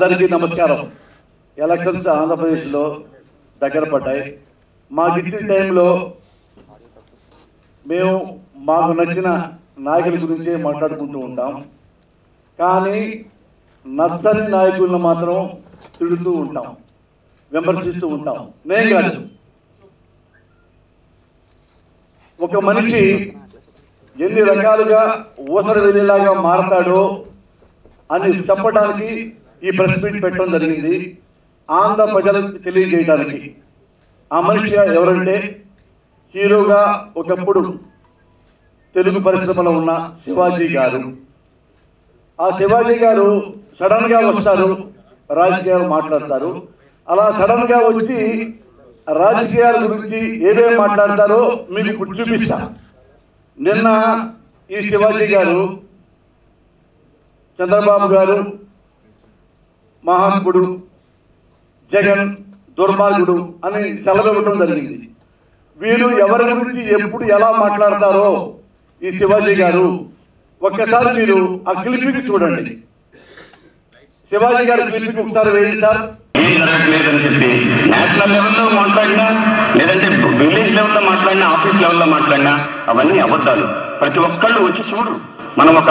అందరికీ నమస్కారం. ఎలక్షన్స్ ఆంధ్రప్రదేశ్లో దగ్గర పడ్డాయి. మాకు ఇచ్చిన టైంలో మేము మాకు నచ్చిన నాయకుల గురించే మాట్లాడుకుంటూ ఉంటాం. కానీ నచ్చని నాయకులను మాత్రం తిడుతూ ఉంటాం, విమర్శిస్తూ ఉంటాం. నేను కాదు, ఒక మనిషి ఎన్ని రకాలుగా ఊసర వెళ్ళేలాగా మారతాడో అని చెప్పడానికి ఈ ప్రెస్ మీట్ పెట్టడం జరిగింది, ఆంధ్ర ప్రజలకు తెలియజేయడానికి. ఆ మనిషి ఎవరంటే హీరోగా ఒకప్పుడు తెలుగు పరిశ్రమలో ఉన్న శివాజీ గారు. ఆ శివాజీ గారు సడన్గా వస్తారు, రాజకీయాలు మాట్లాడతారు. అలా సడన్గా వచ్చి రాజకీయాల గురించి ఏమేమి మాట్లాడతారో మీకు ఇప్పుడు చూపిస్తా. నిన్న ఈ శివాజీ గారు చంద్రబాబు గారు మహాత్ముడు, జగన్ దుర్మార్గుడు అని సెలవివ్వడం జరిగింది. వీరు ఎవరి గురించి ఎప్పుడు ఎలా మాట్లాడతారో ఈ శివాజీ గారు ఒక్కసారి మీరు ఆ క్లిప్పింగ్ చూడండి. శివాజీ గారి క్లిప్పింగ్ ఒకసారి వేయండి సార్. ఏం జరగట్లేదని చెప్పి నేషనల్ లెవెల్లో మాట్లాడినా, లేదంటే విలేజ్ లెవెల్లో మాట్లాడినా, ఆఫీస్ లెవెల్లో మాట్లాడినా అవన్నీ అబద్ధాలు. ప్రతి ఒక్కళ్ళు వచ్చి చూడు. మనం ఒక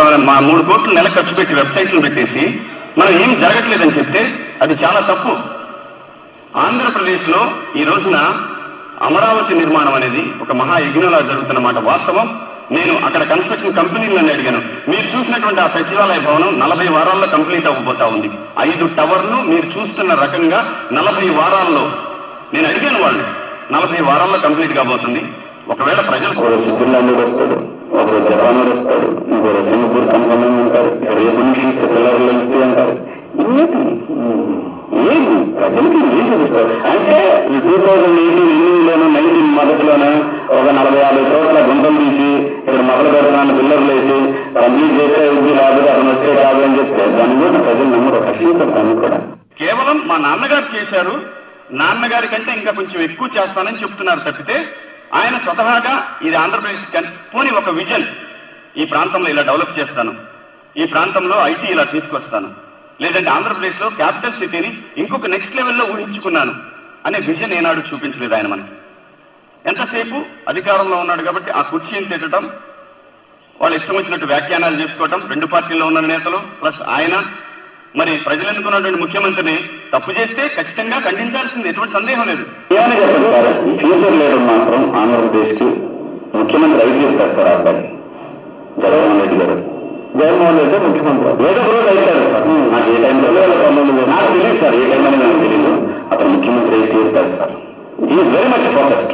3 కోట్లు నెల ఖర్చు పెట్టి వెబ్సైట్లు పెట్టేసి మనం ఏం జరగట్లేదని చెప్తే అది చాలా తప్పు. ఆంధ్రప్రదేశ్లో ఈ రోజున అమరావతి నిర్మాణం అనేది ఒక మహాయజ్ఞంలా జరుగుతున్నమాట వాస్తవం. నేను అక్కడ కన్స్ట్రక్షన్ కంపెనీలను అడిగాను. మీరు చూసినటువంటి ఆ సచివాలయ భవనం 40 వారాల్లో కంప్లీట్ అవ్వబోతా ఉంది. 5 టవర్లు మీరు చూస్తున్న రకంగా 40 వారాల్లో, నేను అడిగాను వాళ్ళు, 40 వారాల్లో కంప్లీట్ కాబోతుంది. ఒకవేళ ప్రజలు స్విట్జర్లాండ్ వస్తాడు, ఒకరు జపాన్ వస్తాడు, ఇంకొక సింగపూర్ కంపెనీ ఉంటారు, రేపు నుంచి పిల్లర్లు ఇస్తే అంటారు. ఏమి ప్రజలకి ఏం చూపిస్తారు అంటే 2018 మొదటిలోనే ఒక 40-50 చోట్ల గుంటలు తీసి ఇక్కడ మొదలు పెడతాను, పిల్లర్లు వేసి కంప్లీట్ చేస్తే ఇది రాదు, అతను వస్తే కాదు అని చెప్తే దాన్ని కూడా ప్రజలు నమ్మరు, రక్షించారు. దాన్ని కూడా కేవలం మా నాన్నగారు చేశారు, నాన్నగారి కంటే ఇంకా కొంచెం ఎక్కువ చేస్తానని చెప్తున్నారు తప్పితే ఆయన స్వతహాగా ఇది ఆంధ్రప్రదేశ్ పోని ఒక విజన్, ఈ ప్రాంతంలో ఇలా డెవలప్ చేస్తాను, ఈ ప్రాంతంలో ఐటీ ఇలా తీసుకొస్తాను, లేదంటే ఆంధ్రప్రదేశ్లో క్యాపిటల్ సిటీని ఇంకొక నెక్స్ట్ లెవెల్లో ఊహించుకున్నాను అనే విజన్ ఏనాడు చూపించలేదు ఆయన మనకి. ఎంతసేపు అధికారంలో ఉన్నాడు కాబట్టి ఆ కుర్చీని తిట్టడం, వాళ్ళు ఇష్టం వచ్చినట్టు వ్యాఖ్యానాలు చేసుకోవటం, 2 పార్టీల్లో ఉన్న నేతలు ప్లస్ ఆయన. మరి ప్రజలు ఎన్నుకున్నటువంటి ముఖ్యమంత్రిని తప్పు చేస్తే ఖచ్చితంగా ఖండించాల్సింది, ఎటువంటి సందేహం లేదు. ఏమని చెప్పండి సార్, ఫ్యూచర్ లీడర్ మాత్రం ఆంధ్రప్రదేశ్కి ముఖ్యమంత్రి అయితే చెప్తారు సార్. అబ్బాయి జగన్మోహన్ రెడ్డి గారు, జగన్మోహన్ రెడ్డి ముఖ్యమంత్రి ఏదో రోజు అవుతారు సార్. నాకు ఏ టైంలో నాకు తెలియదు సార్, ఏ టైం అనేది నాకు తెలియదు. అతను ముఖ్యమంత్రి అయితే చెప్తారు sir. Is very much focused,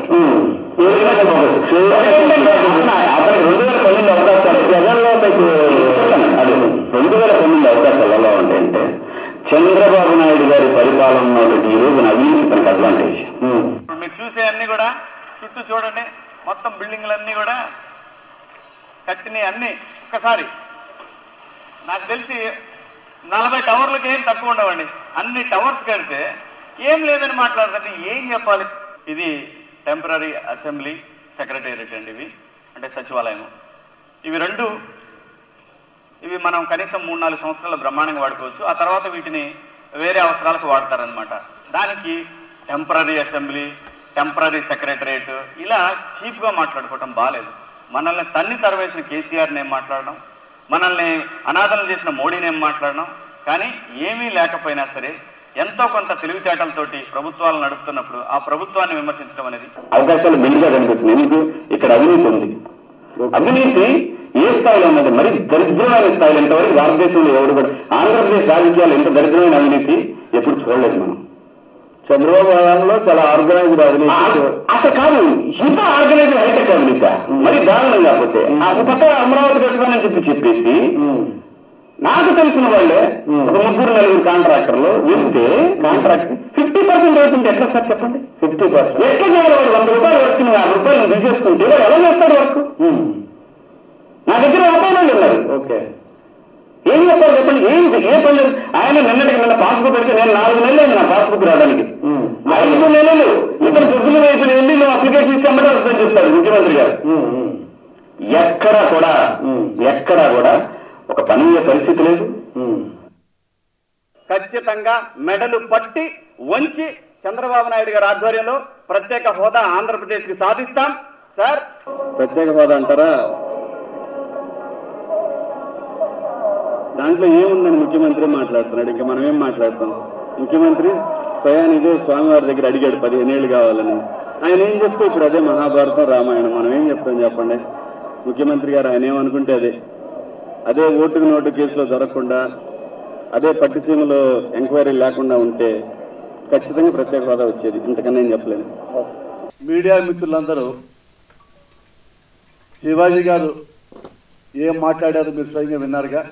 అతనికి 2019 అవకాశాలు జగన్లో అది 2019 అవకాశాలు ఎలా ఉంటాయంటే చంద్రబాబు నాయుడు గారి పరిపాలన ఈ రోజు అవినీతి తనకు అడ్వాంటేజ్. మీరు చూసే అన్ని కూడా చుట్టూ చూడండి, మొత్తం బిల్డింగ్లన్నీ కూడా కట్టినవి అన్ని. ఒక్కసారి నాకు తెలిసి 40 టవర్లకి ఏం తక్కువ ఉండవండి. అన్ని టవర్స్ కడితే ఏం లేదని మాట్లాడుతుంది. ఏం చెప్పాలి? ఇది టెంపరీ అసెంబ్లీ సెక్రటేరియట్ అండి, ఇవి అంటే సచివాలయం. ఇవి మనం కనీసం 3-4 సంవత్సరాలు బ్రహ్మాండంగా వాడుకోవచ్చు. ఆ తర్వాత వీటిని వేరే అవసరాలకు వాడతారనమాట. దానికి టెంపరీ అసెంబ్లీ, టెంపరీ సెక్రటరేట్ ఇలా చీప్గా మాట్లాడుకోవటం బాగాలేదు. మనల్ని తన్ని తరవేసిన కేసీఆర్ని ఏం మాట్లాడడం, మనల్ని అనాథలు చేసిన మోడీని ఏం మాట్లాడడం. కానీ ఏమీ లేకపోయినా సరే ఎంతో కొంత తెలివితేటలతోటి ప్రభుత్వాలు నడుపుతున్నప్పుడు ఆ ప్రభుత్వాన్ని విమర్శించడం అనేది అవకాశాలు మెండుగా కనిపిస్తుంది. ఎందుకు ఇక్కడ అవినీతి ఉంది. అవినీతి ఏ స్థాయిలో ఉన్నది? మరి దరిద్రమైన స్థాయిలో ఎంతవరకు భారతదేశంలో ఎవరు కూడా ఆంధ్రప్రదేశ్ రాజకీయాలు ఎంత దరిద్రమైన అవినీతి ఎప్పుడు చూడలేదు మనం. చంద్రబాబు హయాంలో చాలా ఆర్గనైజ్డ్ అవినీతి అసలు కాదు, ఇంత ఆర్గనైజ్డ్ హైటెక్ అవినీతి మరి దారుణం. కాకపోతే అసలు పక్క అమరావతి కట్టుకోనని చెప్పేసి నాకు తెలిసిన వాళ్ళే ఒక 3-4 కాంట్రాక్టర్లు వెళ్తే కాంట్రాక్ట్ 50% అవుతుంది. ఎట్లా సార్ చెప్పండి? 50% ఎట్లా చేయాలి? వాడు 100 రూపాయలు వర్క్ 50 రూపాయలు తీసేసుకుంటే వాడు ఎలా చేస్తాడు వర్క్? నా దగ్గర అపాయింట్మెంట్ ఉన్నారు. ఓకే, ఏం చెప్పాలి చెప్పండి? ఏ పని? ఆయన నిన్న పాస్బుక్ పెడితే నేను 4 నెలలు అయింది నా పాస్బుక్ రావడానికి. 5 నెలలు ఇతర పొద్దున్న వయసులు వెళ్ళి నువ్వు అప్లికేషన్ ఇచ్చి అమ్మటే వస్తుందని చెప్తాడు ముఖ్యమంత్రి గారు. ఎక్కడా కూడా ఒక పని పరిస్థితి లేదు. ఖచ్చితంగా మెడలు పట్టి వంచి చంద్రబాబు నాయుడు గారి ఆధ్వర్యంలో ప్రత్యేక హోదా ఆంధ్రప్రదేశ్కి సాధిస్తాం. సార్, ప్రత్యేక హోదా అంటారా? దాంట్లో ఏముందని ముఖ్యమంత్రి మాట్లాడుతున్నాడు. ఇంకా మనం ఏం మాట్లాడతాం? ముఖ్యమంత్రి స్వయానిదే స్వామివారి దగ్గర అడిగాడు 15 ఏళ్ళు కావాలని. ఆయన ఏం చెప్తూ ఇప్పుడు అదే మహాభారతం రామాయణం. మనం ఏం చెప్తాం చెప్పండి? ముఖ్యమంత్రి గారు ఆయన ఏమనుకుంటే అదే ఓటుకు నోటు కేసులో జరగకుండా, అదే పట్టిసీమలో ఎంక్వైరీ లేకుండా ఉంటే ఖచ్చితంగా ప్రత్యేక హోదా వచ్చేది. ఇంతకన్నా ఏం చెప్పలేను. మీడియా మిత్రులందరూ శివాజీ గారు ఏం మాట్లాడారు మీరు స్వయంగా విన్నారుగా.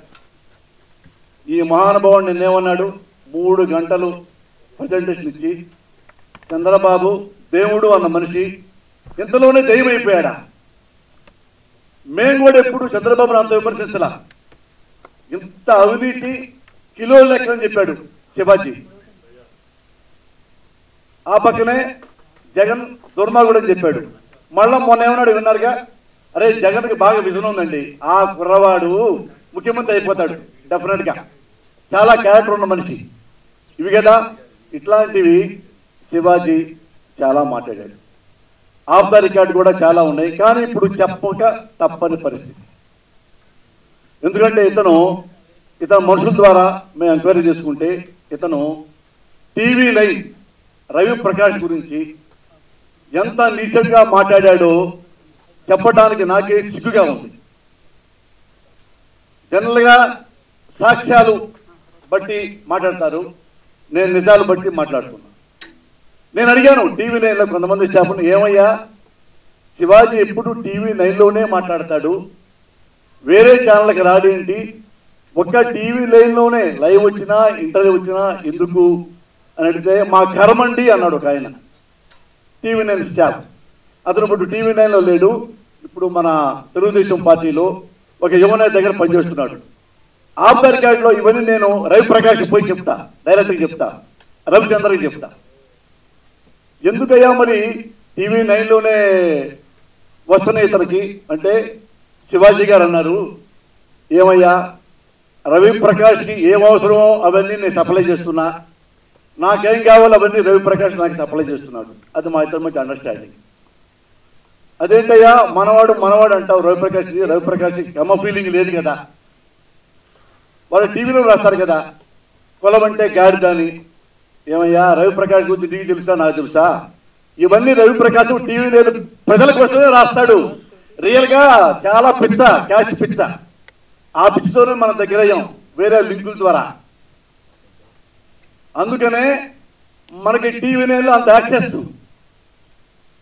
ఈ మహానుభావుడు నిన్నేమన్నాడు? 3 గంటలు ప్రజెంటేషన్ ఇచ్చి చంద్రబాబు దేవుడు అన్న మనిషి ఇంతలోనే దెయ్యం అయిపోయాడా? మేము కూడా ఎప్పుడు చంద్రబాబును అంత విమర్శించలా. ఇంత అవినీతి కిలో లెక్కని చెప్పాడు శివాజీ. ఆ పక్కనే జగన్ దుర్మార్గుడు అని చెప్పాడు. మళ్ళా మొన్న ఏమన్నాడు విన్నారుగా? అరే జగన్కి బాగా విజన్ ఉందండి, ఆ కుర్రవాడు ముఖ్యమంత్రి అయిపోతాడు డెఫినెట్ గా, చాలా క్యారెక్టర్ ఉన్న మనిషి. ఇవి కదా, ఇట్లాంటివి శివాజీ చాలా మాట్లాడాడు. ఆఫ్ ద రికార్డ్ కూడా చాలా ఉన్నాయి. కానీ ఇప్పుడు చెప్పక తప్పని పరిస్థితి. ఎందుకంటే ఇతను మనుషుల ద్వారా మేము ఎంక్వైరీ చేసుకుంటే ఇతను టీవీ లైవ్ రవి ప్రకాష్ గురించి ఎంత నీచంగా మాట్లాడాడో చెప్పడానికి నాకే సిగ్గుగా ఉంది. జనరల్గా సాక్ష్యాలు బట్టి మాట్లాడతారు, నేను నిజాలు బట్టి మాట్లాడుతున్నా. నేను అడిగాను టీవీ 9లో కొంతమంది స్టాఫ్ను, ఏమయ్యా శివాజీ ఎప్పుడు టీవీ 9లోనే మాట్లాడతాడు, వేరే ఛానల్కి రాడేంటి? ఒక్క టీవీ 9లోనే లైవ్ వచ్చినా ఇంటర్వ్యూ వచ్చినా ఎందుకు అని అడిగితే మా కర్మండి అన్నాడు ఒక ఆయన, టీవీ 9 స్టాఫ్. అతను ఇప్పుడు టీవీ 9లో లేడు, ఇప్పుడు మన తెలుగుదేశం పార్టీలో ఒక యువన దగ్గర పనిచేస్తున్నాడు. ఆఫ్ ద రికార్డులో ఇవన్నీ నేను రవి ప్రకాష్ పోయి చెప్తా, డైరెక్ట్గా చెప్తా, రవిచంద్రకి చెప్తా. ఎందుకయ్యా మరి టీవీ 9లోనే వస్తున్నాయి ఇతనికి అంటే శివాజీ గారు అన్నారు, ఏమయ్యా రవి ప్రకాష్కి ఏం అవసరమో అవన్నీ నేను సప్లై చేస్తున్నా, నాకేం కావాలో అవన్నీ రవి ప్రకాష్ నాకు సప్లై చేస్తున్నాడు. అది మా ఇద్దరి మధ్య అండర్స్టాండింగ్. అదేంటయ్యా మనవాడు అంటావు రవి ప్రకాష్ కమ్మ ఫీలింగ్ లేదు కదా, వాళ్ళు టీవీలో రాస్తారు కదా కొలవంటే గాడిద అని. ఏమయ్యా రవి ప్రకాష్ గురించి నీకు తెలుసా నాకు తెలుసా? ఇవన్నీ రవి ప్రకాష్ టీవీ లేదు ప్రజల కోసమే రాస్తాడు. రియల్ గా చాలా పిచ్చ, క్యాస్ట్ పిచ్చ. ఆ పిచ్చితోనే మన దగ్గర అయ్యాం వేరే లింకుల ద్వారా. అందుకనే మనకి టీవీ 9లో అంత యాక్సెస్.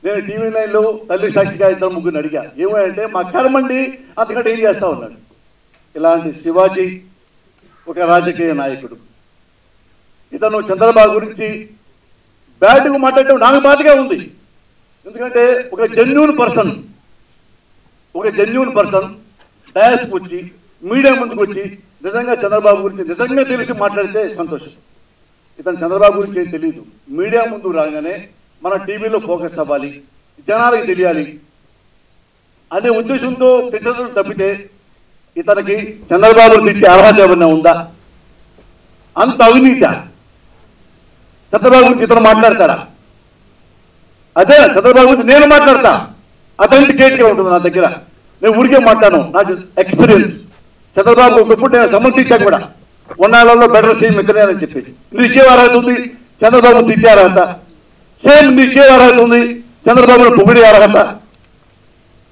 నేను టీవీ 9లో తల్లి సాక్షిగా 2-3 అడిగా, ఏమంటే మా కర్మండి అంతకంటే ఏం చేస్తా ఉన్నాడు. ఇలాంటి శివాజీ ఒక రాజకీయ నాయకుడు. ఇతను చంద్రబాబు గురించి బ్యాడ్గా మాట్లాడటం నాకు బాధగా ఉంది. ఎందుకంటే ఒక జెన్యూన్ పర్సన్ డయాస్కి వచ్చి మీడియా ముందుకు వచ్చి నిజంగా చంద్రబాబు గురించి నిజంగా తెలిసి మాట్లాడితే సంతోషం. ఇతను చంద్రబాబు గురించి ఏం తెలియదు. మీడియా ముందుకు రాగానే మన టీవీలో ఫోకస్ అవ్వాలి, జనాలకు తెలియాలి అనే ఉద్దేశంతో తిట్టడం తప్పితే ఇతనికి చంద్రబాబు తిట్టే అర్హత ఏమన్నా ఉందా? అంత అవినీత చంద్రబాబు గురించి ఇతను మాట్లాడతాడా? అదే చంద్రబాబు గురించి నేను మాట్లాడతా, అథెంటికేట్గా ఉంటుంది నా దగ్గర. నేను ఊరికే మాట్లాడను, నాకు ఎక్స్పీరియన్స్. చంద్రబాబు ఒకప్పుడు నేను సమర్థించాను కూడా, ఉన్నాళ్ళలో బెటర్ సీఎం ఇతనే అని చెప్పి. నీకే అర్హత ఉంది చంద్రబాబు తిట్టే అర్హత? సేమ్ నీకే అర్హత ఉంది చంద్రబాబును పొగిడే అర్హత?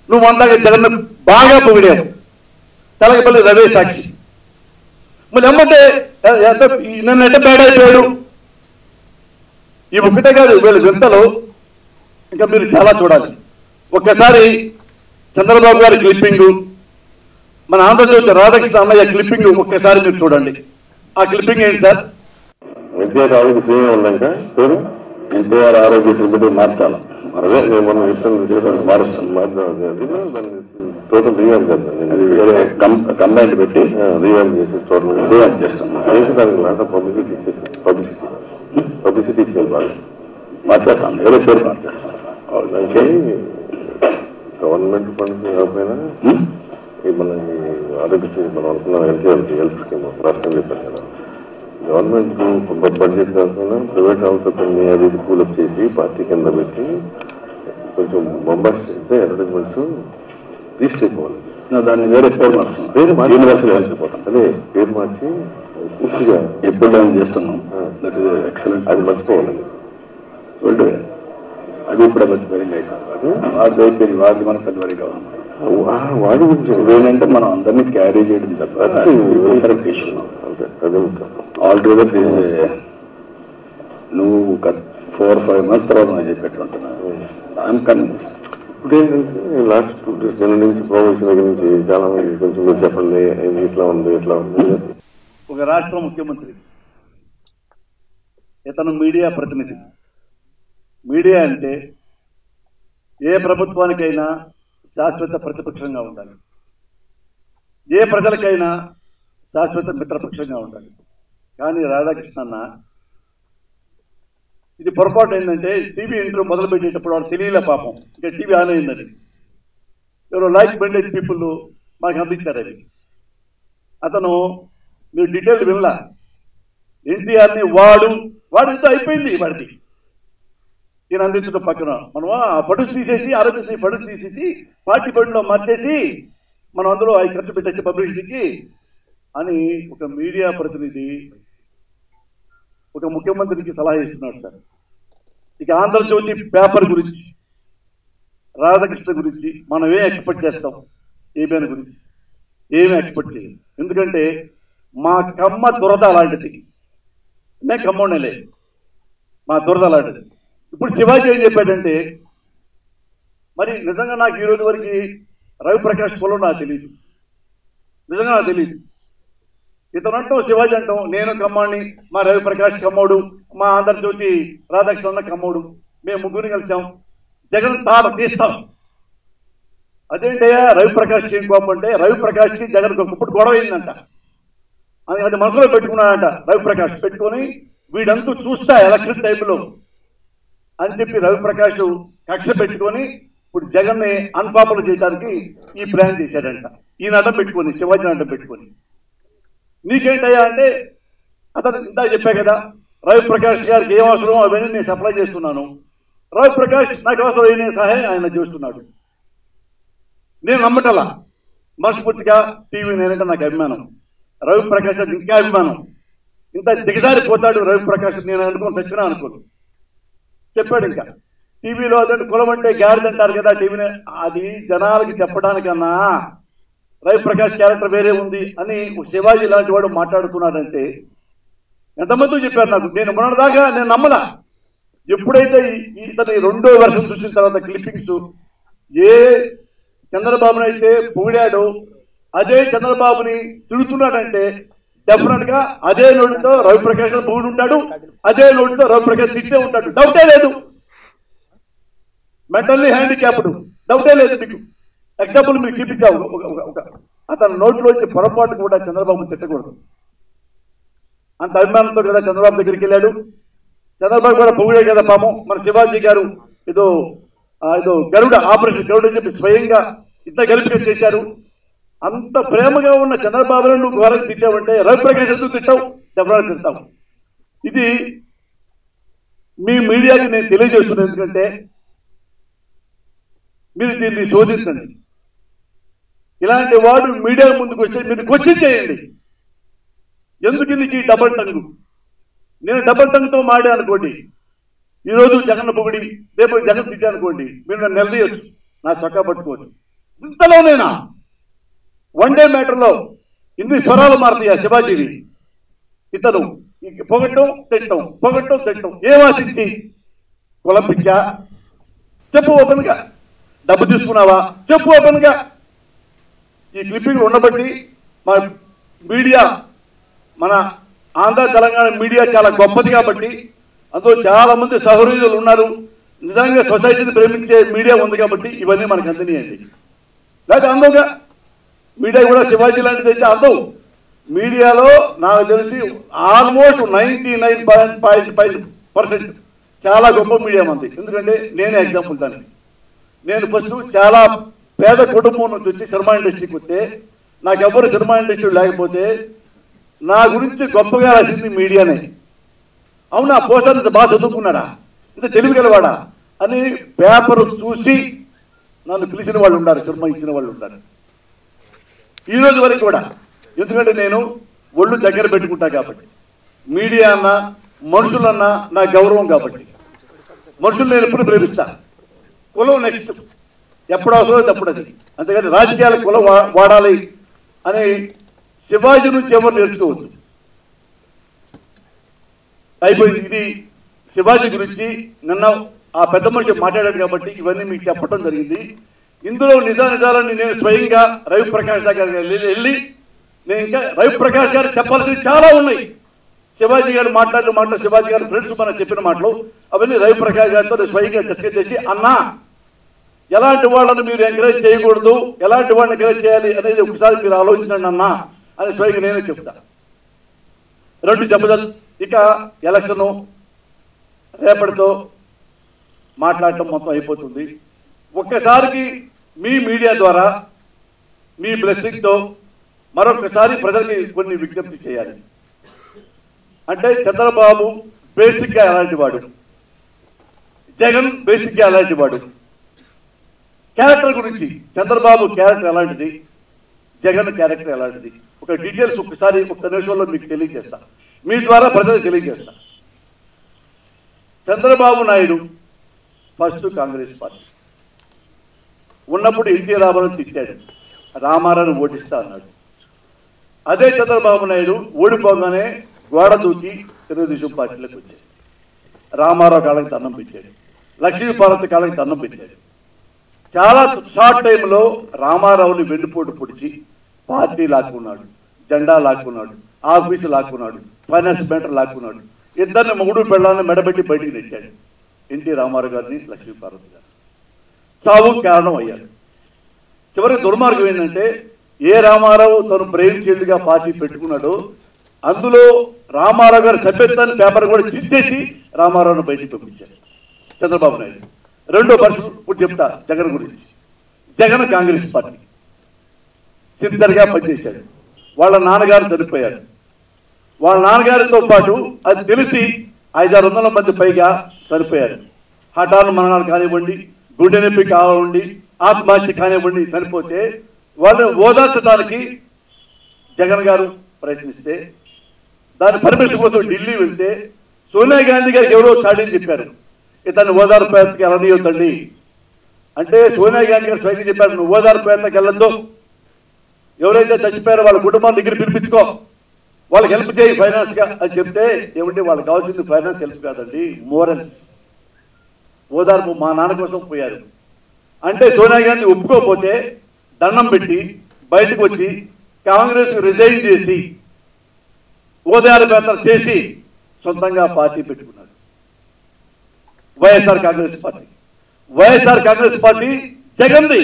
నువ్వు అందాక జగన్ బాగా పొగిడావు, తెలగపల్లి రవే సాక్షి. మళ్ళీ ఏమంటే నన్ను ఎట్ట బ్యాడ్ అయిపోయాడు. ఈ ఒక్కటే కాదు, వీళ్ళు వింతలు ఇంకా మీరు చాలా చూడాలి. ఒక్కసారి చంద్రబాబు గారి క్లిప్పింగ్, మన ఆంధ్రజ్యోతి రాధాకృష్ణ అన్నయ్య క్లిప్పింగ్ ఒక్కసారి మీరు చూడండి. ఆ క్లిప్పింగ్ ఏంటి సార్? ఎన్టీఆర్ ఆరోగ్యశ్రీ ఉందంట, ఎన్టీఆర్ ఆరోగ్యశ్రీ మార్చాలి. అదే మనం ఇష్టం మారుస్తాం, టోటల్ రీవాల్వ్ చేస్తాం, కంబైన్ పెట్టి రీవాల్వ్ చేసి టోటల్ రీవాల్వ్ చేస్తాం. చేసి దానికి పబ్లిసిటీ ఇచ్చేది బాగా మార్చేస్తాం, ఏదో పేరు మార్చేస్తాం. దానికి గవర్నమెంట్ ఫండ్స్ కాకపోయినా మన ఆరోగ్యశ్రీ మనం అనుకున్నాం, హెల్త్ స్కీమ్ రాష్ట్రం చెప్పారు కదా, గవర్నమెంట్ బడ్జెట్ కాకుండా ప్రైవేట్ ఆసుపత్రిని అది కూలప్ చేసి పార్టీ కింద పెట్టి కొంచెం బొంబాస్ చేస్తే అడ్వర్టైజ్మెంట్స్ రిజిస్టర్ అయిపోవాలి. దాన్ని వేరే పేరు మార్చున్నాం, పేరు మార్చి యూనివర్సిటీ వెళ్ళిపోతాం. అదే పేరు మార్చి పూర్తిగా ఎప్పుడు డౌన్ చేస్తున్నాం. That is excellent. అది మర్చిపోవాలి. అది ఇప్పుడు వెరీ అవుతుంది. వాడి అయిపోయింది, వాడికి మనకు పెద్ద వరకు కావాలి. వాడి గురించి ఏంటంటే మనం అందరినీ క్యారీ చేయడం తప్ప ఆల్ టుగెదర్ నువ్వు ఒక 4-5 months తర్వాత నేను చెప్పేట్లుంటున్నాను. I'm convince. ఇప్పుడు ఏంటంటే లాస్ట్ 2 days జనం నుంచి ప్రమోషన్ దగ్గర నుంచి చాలా మంది కొంచెం మీరు చెప్పండి ఇట్లా ఉంది ఇట్లా ఉంది. ఒక రాష్ట్ర ముఖ్యమంత్రి, ఇతను మీడియా ప్రతినిధి. మీడియా అంటే ఏ ప్రభుత్వానికైనా శాశ్వత ప్రతిపక్షంగా ఉండాలి, ఏ ప్రజలకైనా శాశ్వత మిత్రపక్షంగా ఉండాలి. కానీ రాధాకృష్ణన్న ఇది పొరపాటు ఏంటంటే టీవీ ఇంటర్వ్యూ మొదలు పెట్టేటప్పుడు వాడు తెలియలే పాపం, ఇంకా టీవీ ఆన్ అయిందని. ఎవరో లైక్ మైండెడ్ పీపుల్ మాకు అందించారు. అది అతను మీరు డీటెయిల్ వినలా. ఎన్టీఆర్ని వాడు ఇంత అయిపోయింది వాడికి. ఈయన అందించడం పక్కన మనం ఆ పడుసు తీసేసి ఆరోగ్యశ్రీ పడుసు తీసేసి పార్టీ బడిలో మార్చేసి మనం అందులో అవి ఖర్చు పెట్టేసి పబ్లిసిటీకి అని ఒక మీడియా ప్రతినిధి ఒక ముఖ్యమంత్రికి సలహా ఇస్తున్నాడు సార్. ఇక ఆంధ్రజ్యోతి పేపర్ గురించి, రాధాకృష్ణ గురించి మనం ఏం ఎక్స్పెక్ట్ చేస్తాం? ఏబిఎన్ గురించి ఏమి ఎక్స్పెక్ట్ చేయం. ఎందుకంటే మా కమ్మ దురద అలాంటిది. నేను కమ్మోడలే, మా దురద అలాంటిది. ఇప్పుడు శివాజీ ఏం చెప్పాడంటే, మరి నిజంగా నాకు ఈ రోజు వరకు రవిప్రకాష్ పొలం నాకు తెలియదు, నిజంగా నాకు తెలియదు. ఇతను అంటాం శివాజీ అంటాం నేను కమ్మాడిని, మా రవిప్రకాష్ కమ్మోడు, మా ఆంధ్రజ్యోతి రాధాకృష్ణ కమ్మోడు, మేము ముగ్గురిని కలిసాం, జగన్ తాట తీస్తాం. అదేంటయ్యా రవిప్రకాష్కి ఏం కోపం అంటే, రవిప్రకాష్కి జగన్కి ఇప్పుడు గొడవ అయిందంట. అది మనసులో పెట్టుకున్నాడంట రవిప్రకాష్. పెట్టుకొని వీడంతూ చూస్తా ఎలక్షన్ టైంలో అని చెప్పి రవిప్రకాష్ కక్ష పెట్టుకొని ఇప్పుడు జగన్ని అన్పాపులర్ చేయడానికి ఈ ప్లాన్ చేశాడంట. ఈయన అడ్డం పెట్టుకొని, శివాజీని అడ్డం పెట్టుకొని. నీకేంటయ్యా అంటే, అతను ఇందా చెప్పా కదా రవిప్రకాష్ గారికి ఏం అవసరమో అవన్నీ నేను సప్లై చేస్తున్నాను, రవిప్రకాష్ నాకు అవసరం అయిన సహాయం ఆయన చేస్తున్నాడు. నేను నమ్మటలా మనస్ఫూర్తిగా. టీవీ నేనంటే నాకు అభిమానం, రవిప్రకాష్ ఇంకా అభిమానం. ఇంత దిగజారిపోతాడు రవిప్రకాష్ నేను అనుకుని తెచ్చినా అనుకోను. చెప్పాడు ఇంకా టీవీలో అదంటే కులం అంటే గ్యారెజ్ అంటారు కదా టీవీని, అది జనాలకి చెప్పడానికన్నా రవిప్రకాష్ క్యారెక్టర్ వేరే ఉంది అని శివాజీ లాంటి వాడు మాట్లాడుతున్నాడంటే ఎంతమంది చెప్పారు నాకు. నేను మొన్నటిదాకా నేను నమ్మలా. ఎప్పుడైతే ఇతని 2వ వెర్షన్ చూసిన తర్వాత క్లిప్పింగ్స్ ఏ చంద్రబాబుని అయితే పొగిడాడో అదే చంద్రబాబుని తిడుతున్నాడంటే డెఫినెట్ గా అదే నోటితో రవిప్రకాష్ పొగిడి ఉంటాడు, అదే నోటితో రవిప్రకాష్ తిట్టే ఉంటాడు. డౌటే లేదు. మెంటల్లీ హ్యాండిక్యాప్డ్, డౌటే లేదు మీకు. ఎగ్జాంపుల్ మీకు చూపించావు. అతని నోట్లోంచి పొరపాటు కూడా చంద్రబాబు తిట్టకూడదు. అంత అభిమానంతో కదా చంద్రబాబు దగ్గరికి వెళ్ళాడు. చంద్రబాబు కూడా పొగిడే కదా పాపం. మన శివాజీ గారు ఏదో గరుడ ఆపరేషన్ గరుడ అని చెప్పి స్వయంగా ఇంత గెలిపి చేశారు. అంత ప్రేమగా ఉన్న చంద్రబాబును నువ్వు ఘోరంగా తిట్టావంటే రవిప్రకాష్ ఎందుకు తిట్టావు? డెఫినెట్గా తిట్టావు. ఇది మీ మీడియాకి నేను తెలియజేస్తున్నాను. ఎందుకంటే మీరు దీన్ని శోధించండి. ఇలాంటి వాడు మీడియా ముందుకు వచ్చి మీరు క్వశ్చన్ చేయండి. ఎందుకు నీకు ఈ డబల్ టంగు? నేను డబల్ టంగ్తో మాడే అనుకోండి, ఈరోజు జగన్ పొగిడి రేపు జగన్ తిట్టా అనుకోండి, మీరు నన్ను నిలదీయచ్చు, నా చొక్కా పట్టుకోవచ్చు. ఇంతలోనేనా వన్ డే మ్యాటర్లో ఇన్ని స్వరాలు మారుతాయా శివాజీవి? ఇతను పొగట్టం తిట్టం, పొగట్టం తిట్టం. ఏం ఆశించి? కులం పిచ్చా? చెప్పు ఓపెన్గా. డబ్బు తీసుకున్నావా? చెప్పు ఓపెన్గా. ఈ క్లిప్పింగ్ ఉండబట్టి మా మీడియా, మన ఆంధ్ర తెలంగాణ మీడియా చాలా గొప్పది కాబట్టి, అందులో చాలా మంది సహృదయులు ఉన్నారు, నిజంగా సొసైటీని ప్రేమించే మీడియా ఉంది కాబట్టి ఇవన్నీ మనకు అందినాయండి. లేకపోతే అందవుగా. మీడియా కూడా శివాజీ లాంటిది అయితే అందవు. మీడియాలో నాకు తెలిసి ఆల్మోస్ట్ 99.5% చాలా గొప్ప మీడియా ఉంది. ఎందుకంటే నేనే ఎగ్జాంపుల్ దానికి. నేను ఫస్ట్ చాలా పేద కుటుంబం నుంచి వచ్చి సినిమా ఇండస్ట్రీకి వస్తే, నాకెవ్వరు సినిమా ఇండస్ట్రీ లేకపోతే నా గురించి గొప్పగా రాసింది మీడియానే. అవునా, పోసారు ఇంత బాగా చదువుకున్నాడా, ఇంత తెలివిగలవాడా అని పేపర్ చూసి నన్ను పిలిచిన వాళ్ళు ఉన్నారు, సినిమా ఇచ్చిన వాళ్ళు ఉన్నారు ఈ రోజు వరకు కూడా. ఎందుకంటే నేను ఒళ్ళు దగ్గర పెట్టుకుంటా కాబట్టి, మీడియా అన్నా మనుషులన్నా నా గౌరవం కాబట్టి. మనుషులు నేను ఎప్పుడు ప్రేమిస్తా, కులం నెక్స్ట్, ఎప్పుడు అవసరం అప్పుడు అది. అంతేగాని రాజకీయాల కులం వాడాలి అని శివాజీ నుంచి ఎవరు నేర్చుకోవచ్చు. అయిపోయింది. ఇది శివాజీ గురించి నిన్న ఆ పెద్ద మనిషి మాట్లాడాడు కాబట్టి ఇవన్నీ మీకు చెప్పడం జరిగింది. ఇందులో నిజానిజాలని నేను స్వయంగా రవిప్రకాష్ గారి వెళ్ళి నేను ఇంకా రవిప్రకాష్ గారు చెప్పాల్సినవి చాలా ఉన్నాయి. శివాజీ గారు మాట్లాడిన మాటలు, శివాజీ గారు ఫ్రెండ్స్ మనం చెప్పిన మాటలు అవన్నీ రవిప్రకాష్ గారితో స్వయంగా డిస్కస్ చేసి, అన్నా ఎలాంటి వాళ్ళని మీరు ఎంకరేజ్ చేయకూడదు, ఎలాంటి వాళ్ళని ఎంకరేజ్ చేయాలి అనేది ఒకసారి మీరు ఆలోచించండి అన్నా అని స్వయంగా నేనే చెప్తా. రెండు చెప్పదలు. ఇక ఎలక్షను రేపటితో మాట్లాడటం మొత్తం అయిపోతుంది. ఒక్కసారికి మీ మీడియా ద్వారా మీ బ్లెస్సింగ్తో మరొకసారి ప్రజలకి కొన్ని విజ్ఞప్తి చేయాలి. అంటే చంద్రబాబు బేసిక్గా ఎలాంటి వాడు, జగన్ బేసిక్గా ఎలాంటి వాడు, క్యారెక్టర్ గురించి చంద్రబాబు క్యారెక్టర్ ఎలాంటిది, జగన్ క్యారెక్టర్ ఎలాంటిది, ఒక డీటెయిల్స్ ఒకసారి ఒక్క నిమిషంలో మీకు తెలియజేస్తా, మీ ద్వారా ప్రజలకు తెలియజేస్తా. చంద్రబాబు నాయుడు ఫస్ట్ కాంగ్రెస్ పార్టీ ఉన్నప్పుడు ఎన్టీ రామారావు తిట్టాడు, రామారావుని ఓడిస్తా అన్నాడు. అదే చంద్రబాబు నాయుడు ఓడిపోగానే గోడ దూకి తెలుగుదేశం పార్టీలోకి వచ్చాడు. రామారావు కాళ్ళకి దండం పెట్టాడు, లక్ష్మీపార్వతి కాళ్ళకి దండం పెట్టాడు. చాలా షార్ట్ టైంలో రామారావుని వెన్నుపోటు పొడిచి పార్టీ లాక్కున్నాడు, జెండా లాక్కున్నాడు, ఆఫీసు లాక్కున్నాడు, ఫైనాన్స్ మేటర్ లాక్కున్నాడు. ఇద్దరిని మొగుడు పెళ్ళాన్ని మెడబెట్టి బయటికి నెట్టాడు. ఎన్టీ రామారావు గారిని, లక్ష్మీపార్వతి గారు సావు కారణం అయ్యారు. చివరికి దుర్మార్గం ఏంటంటే ఏ రామారావు తను బ్రెయిన్ చైల్డ్గా పార్టీ పెట్టుకున్నాడో అందులో రామారావు గారి సభ్యత్వాన్ని పేపర్ కూడా చించేసి రామారావును బయటికి పంపించారు చంద్రబాబు నాయుడు. రెండో పరిస్థితి ఇప్పుడు చెప్తా జగన్ గురించి. జగన్ కాంగ్రెస్ పార్టీ సిద్ధర్గా పనిచేశాడు. వాళ్ళ నాన్నగారు చనిపోయారు. వాళ్ళ నాన్నగారితో పాటు అది తెలిసి 500-600 మంది పైగా చనిపోయారు. హఠాన్ మరణాలు కానివ్వండి, గుండె నొప్పి కానివ్వండి, ఆత్మహత్య కానివ్వండి, చనిపోతే వాళ్ళని ఓదార్చడానికి జగన్ గారు ప్రయత్నిస్తే దాని పర్మిషన్ కోసం ఢిల్లీ వెళ్తే సోనియా గాంధీ గారికి ఎవరో చాడీని చెప్పారు, ఇతన్ని ఓదార్పు ప్రయత్నకి వెళ్ళనియొద్దండి అంటే సోనియా గాంధీ గారు స్వయంగా చెప్పారు, నువ్వు ఓదార్పు ప్రయత్నకి వెళ్ళొద్దు, ఎవరైతే చచ్చిపోయారో వాళ్ళ కుటుంబాన్ని దగ్గర పిలిపించుకో, వాళ్ళకి హెల్ప్ చేయి ఫైనాన్స్ గా అని చెప్తే, ఏమంటే వాళ్ళకి కావాల్సింది ఫైనాన్స్ హెల్ప్ కాదండి, మోరల్స్. ఓదార్పు మా నాన్న కోసం పోయారు అంటే సోనియా గాంధీ ఒప్పుకోకపోతే దండం పెట్టి బయటకు వచ్చి కాంగ్రెస్ రిజైన్ చేసి ఓదార్పు యాత్ర చేసి సొంతంగా పార్టీ పెట్టుకున్నారు, వైఎస్ఆర్ కాంగ్రెస్ పార్టీ. వైఎస్ఆర్ కాంగ్రెస్ పార్టీ జగన్ది,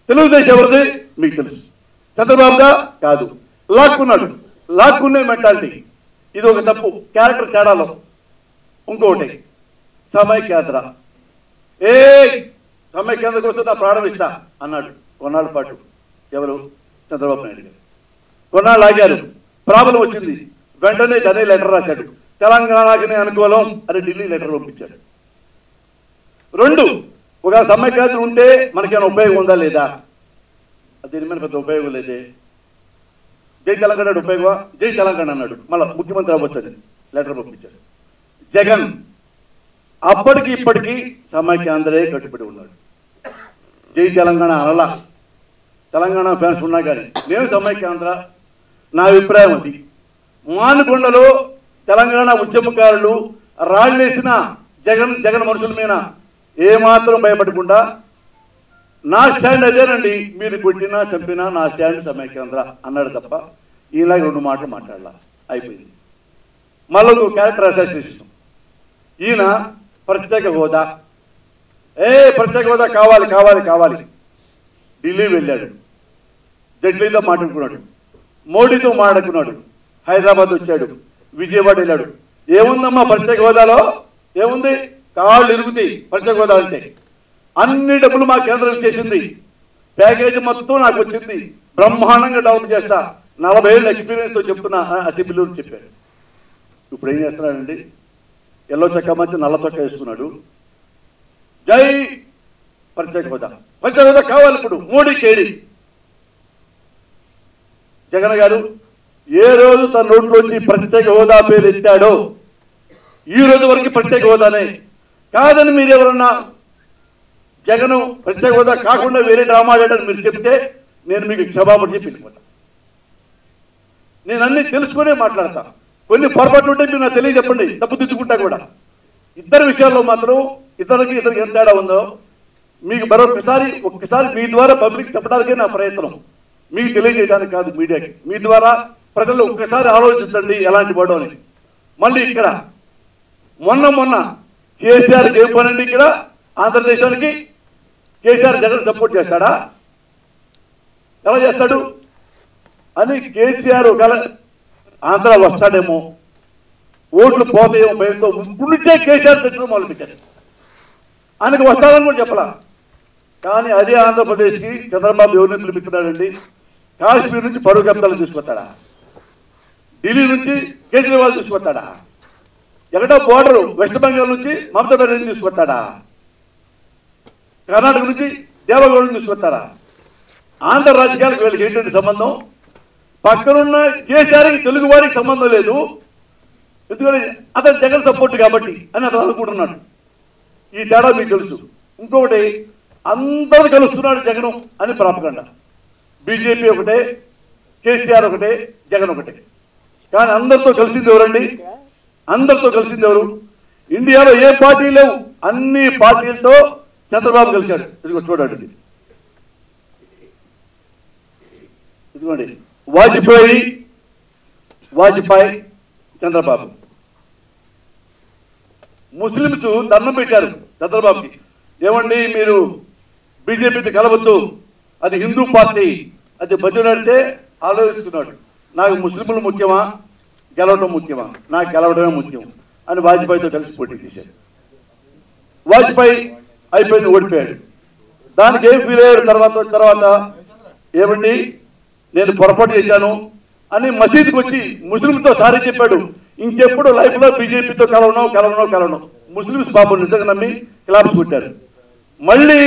తెలుగుదేశం ఎవరిది మీకు తెలుసు, చంద్రబాబుగా కాదు. లాక్కున్నాడు, లాక్కునే మెంటాలిటీ. ఇది ఒక తప్పు క్యారెక్టర్ తేడాలో. ఇంకొకటి సమైక్యాంధ్ర. సమైక్యాంధ్ర కోసం నా ప్రాణం ఇస్తా అన్నాడు కొన్నాళ్ళ పాటు. ఎవరు? చంద్రబాబు నాయుడు గారు. కొన్నాళ్ళు ఆగారు, ప్రాబ్లం వచ్చింది, వెంటనే తనే లెటర్ రాశాడు, తెలంగాణకి అనుకూలం అని ఢిల్లీ లెటర్ పంపించాడు. రెండు, ఒక సమైక్యాంధ్ర ఉంటే మనకేమైనా ఉపయోగం ఉందా లేదా? దీని మీద పెద్ద ఉపయోగం లేదే. జై తెలంగాణ ఉపయోగమా? జై తెలంగాణ అన్నాడు, మళ్ళీ ముఖ్యమంత్రి అవ్వచ్చని లెటర్ పంపించాడు. జగన్ అప్పటికి ఇప్పటికీ సమైక్యాంధ్రే కట్టుబడి ఉన్నాడు. జై తెలంగాణ అనలా. తెలంగాణ ఫ్యాన్స్ ఉన్నా కానీ నేను సమైక్యాంధ్ర, నా అభిప్రాయం అది. మానుకొండలో తెలంగాణ ఉద్యమకారులు రాళ్ళేసిన జగన్ మనుషుల మీద ఏమాత్రం భయపడకుండా నా స్టాండ్ అదేనండి, మీరు కొట్టినా చంపినా నా స్టాండ్ సమైక్యాంధ్ర అన్నాడు తప్ప ఇలాగ రెండు మాటలు మాట్లాడాల. అయిపోయింది. మళ్ళీ ఒక క్యారెక్టర్ అసోసియేషన్. ఈయన ప్రత్యేక హోదా, ప్రత్యేక హోదా కావాలి కావాలి కావాలి. ఢిల్లీ వెళ్ళాడు, జడ్లీతో మాట్లాడుకున్నాడు, మోడీతో మాట్లాడుకున్నాడు, హైదరాబాద్ వచ్చాడు, విజయవాడ వెళ్ళాడు. ఏముందమ్మా ప్రత్యేక హోదాలో? ఏముంది? కాళ్ళు ఇరుగుతాయి ప్రత్యేక హోదా అంటే. అన్ని డబ్బులు మా కేంద్రం ఇచ్చేసింది, ప్యాకేజీ మొత్తం నాకు వచ్చింది, బ్రహ్మాండంగా డెవలప్ చేస్తా, 40 ఏళ్ళ ఎక్స్పీరియన్స్తో చెప్తున్నా అసెంబ్లీలో చెప్పాడు. ఇప్పుడు ఏం చేస్తున్నాడండి, ఎల్లో చొక్కా మంచి నల్ల చొక్కా వేసుకున్నాడు. జై ప్రత్యేక హోదా, ప్రత్యేక హోదా కావాలి ఇప్పుడు మోడీ కేడి. జగన్ గారు ఏ రోజు తన నోట్లోంచి ప్రత్యేక హోదా పేరు ఎత్తాడో ఈ రోజు వరకు ప్రత్యేక హోదానే కాదని మీరు ఎవరన్నా జగన్ ప్రత్యేక హోదా కాకుండా వేరే డ్రామా ఆడాడని మీరు చెప్తే నేను మీకు క్షమాపణ చెప్పి వెళ్ళిపోతాను. నేను అన్ని తెలుసుకునే మాట్లాడతా. కొన్ని పొరపాట్లు ఉంటే మీరు నాకు తెలియజెప్పండి, తప్పు దిద్దుకుంటా కూడా. ఇద్దరు విషయాల్లో మాత్రం ఇద్దరికి ఎంత తేడా ఉందో మీకు ఒక్కసారి మీ ద్వారా పబ్లిక్ చెప్పడానికే నా ప్రయత్నం, మీకు తెలియజేయడానికి కాదు మీడియాకి. మీ ద్వారా ప్రజలు ఒక్కసారి ఆలోచించండి ఎలాంటి వాడు అని. మళ్ళీ ఇక్కడ మొన్న కేసీఆర్కి ఏం పనండి, ఇక్కడ ఆంధ్రదేశానికి కేసీఆర్ జగన్ సపోర్ట్ చేస్తాడా, ఎలా చేస్తాడు అని కేసీఆర్ ఆంధ్ర వస్తాడేమో, ఓట్లు పోతాయేమో భయంతో ఇప్పుడు నుంచే కేసీఆర్ పెట్టడం మొదలుపెట్టారు. ఆయనకు వస్తాడని కూడా చెప్పలా. కానీ అదే ఆంధ్రప్రదేశ్కి చంద్రబాబు ఎవరిని పిలిపిస్తున్నాడండి? కాశ్మీర్ నుంచి పరువు కబ్జాలు తీసుకొస్తాడా, ఢిల్లీ నుంచి కేజ్రీవాల్ తీసుకొస్తాడా, ఎక్కడో బోర్డర్ వెస్ట్ బెంగాల్ నుంచి మమతా బెనర్జీ తీసుకొస్తాడా, కర్ణాటక నుంచి దేవగౌడని తీసుకొస్తాడా? ఆంధ్ర రాజకీయాలకు వీళ్ళకి ఏంటంటే సంబంధం? పక్కనున్న కేసీఆర్కి తెలుగు వారికి సంబంధం లేదు, ఎందుకంటే అతను జగన్ సపోర్ట్ కాబట్టి అని అతను అనుకుంటున్నాడు. ఈ తేడా మీకు తెలుసు. ఇంకొకటి, అందరూ కలుస్తున్నాడు జగన్ అని ప్రాపగండ. బీజేపీ ఒకటే, కేసీఆర్ ఒకటే, జగన్ ఒకటే. కానీ అందరితో కలిసింది ఎవరండి? అందరితో కలిసింది ఎవరు? ఇండియాలో ఏ పార్టీ లేవు, అన్ని పార్టీలతో చంద్రబాబు కలిశాడు. ఇదిగో చూడండి, ఇదిగోండి వాజ్పేయి చంద్రబాబు. ముస్లింస్ దండం పెట్టారు చంద్రబాబుకి, ఏమండి మీరు బీజేపీతో కలవద్దు, అది హిందూ పార్టీ, అది భజనంటే ఆలోచిస్తున్నాడు. నాకు ముస్లింలు ముఖ్యమా, గెలవడం ముఖ్యమా? నాకు గెలవడమే ముఖ్యం అని వాజ్పేయితో కలిసి పోటీ చేశాడు. వాజ్పేయి అయిపోయింది, ఓడిపోయాడు. దానికి ఏం ఫీల్ అయ్యాడు తర్వాత ఏమండి నేను పొరపాటు చేశాను అని మసీదుకి వచ్చి ముస్లింతో సారీ చెప్పాడు. ఇంకెప్పుడు లైఫ్లో బీజేపీతో కలవను. ముస్లింస్ పాపం నిజంగా నమ్మి క్లాప్స్ కొట్టారు. మళ్ళీ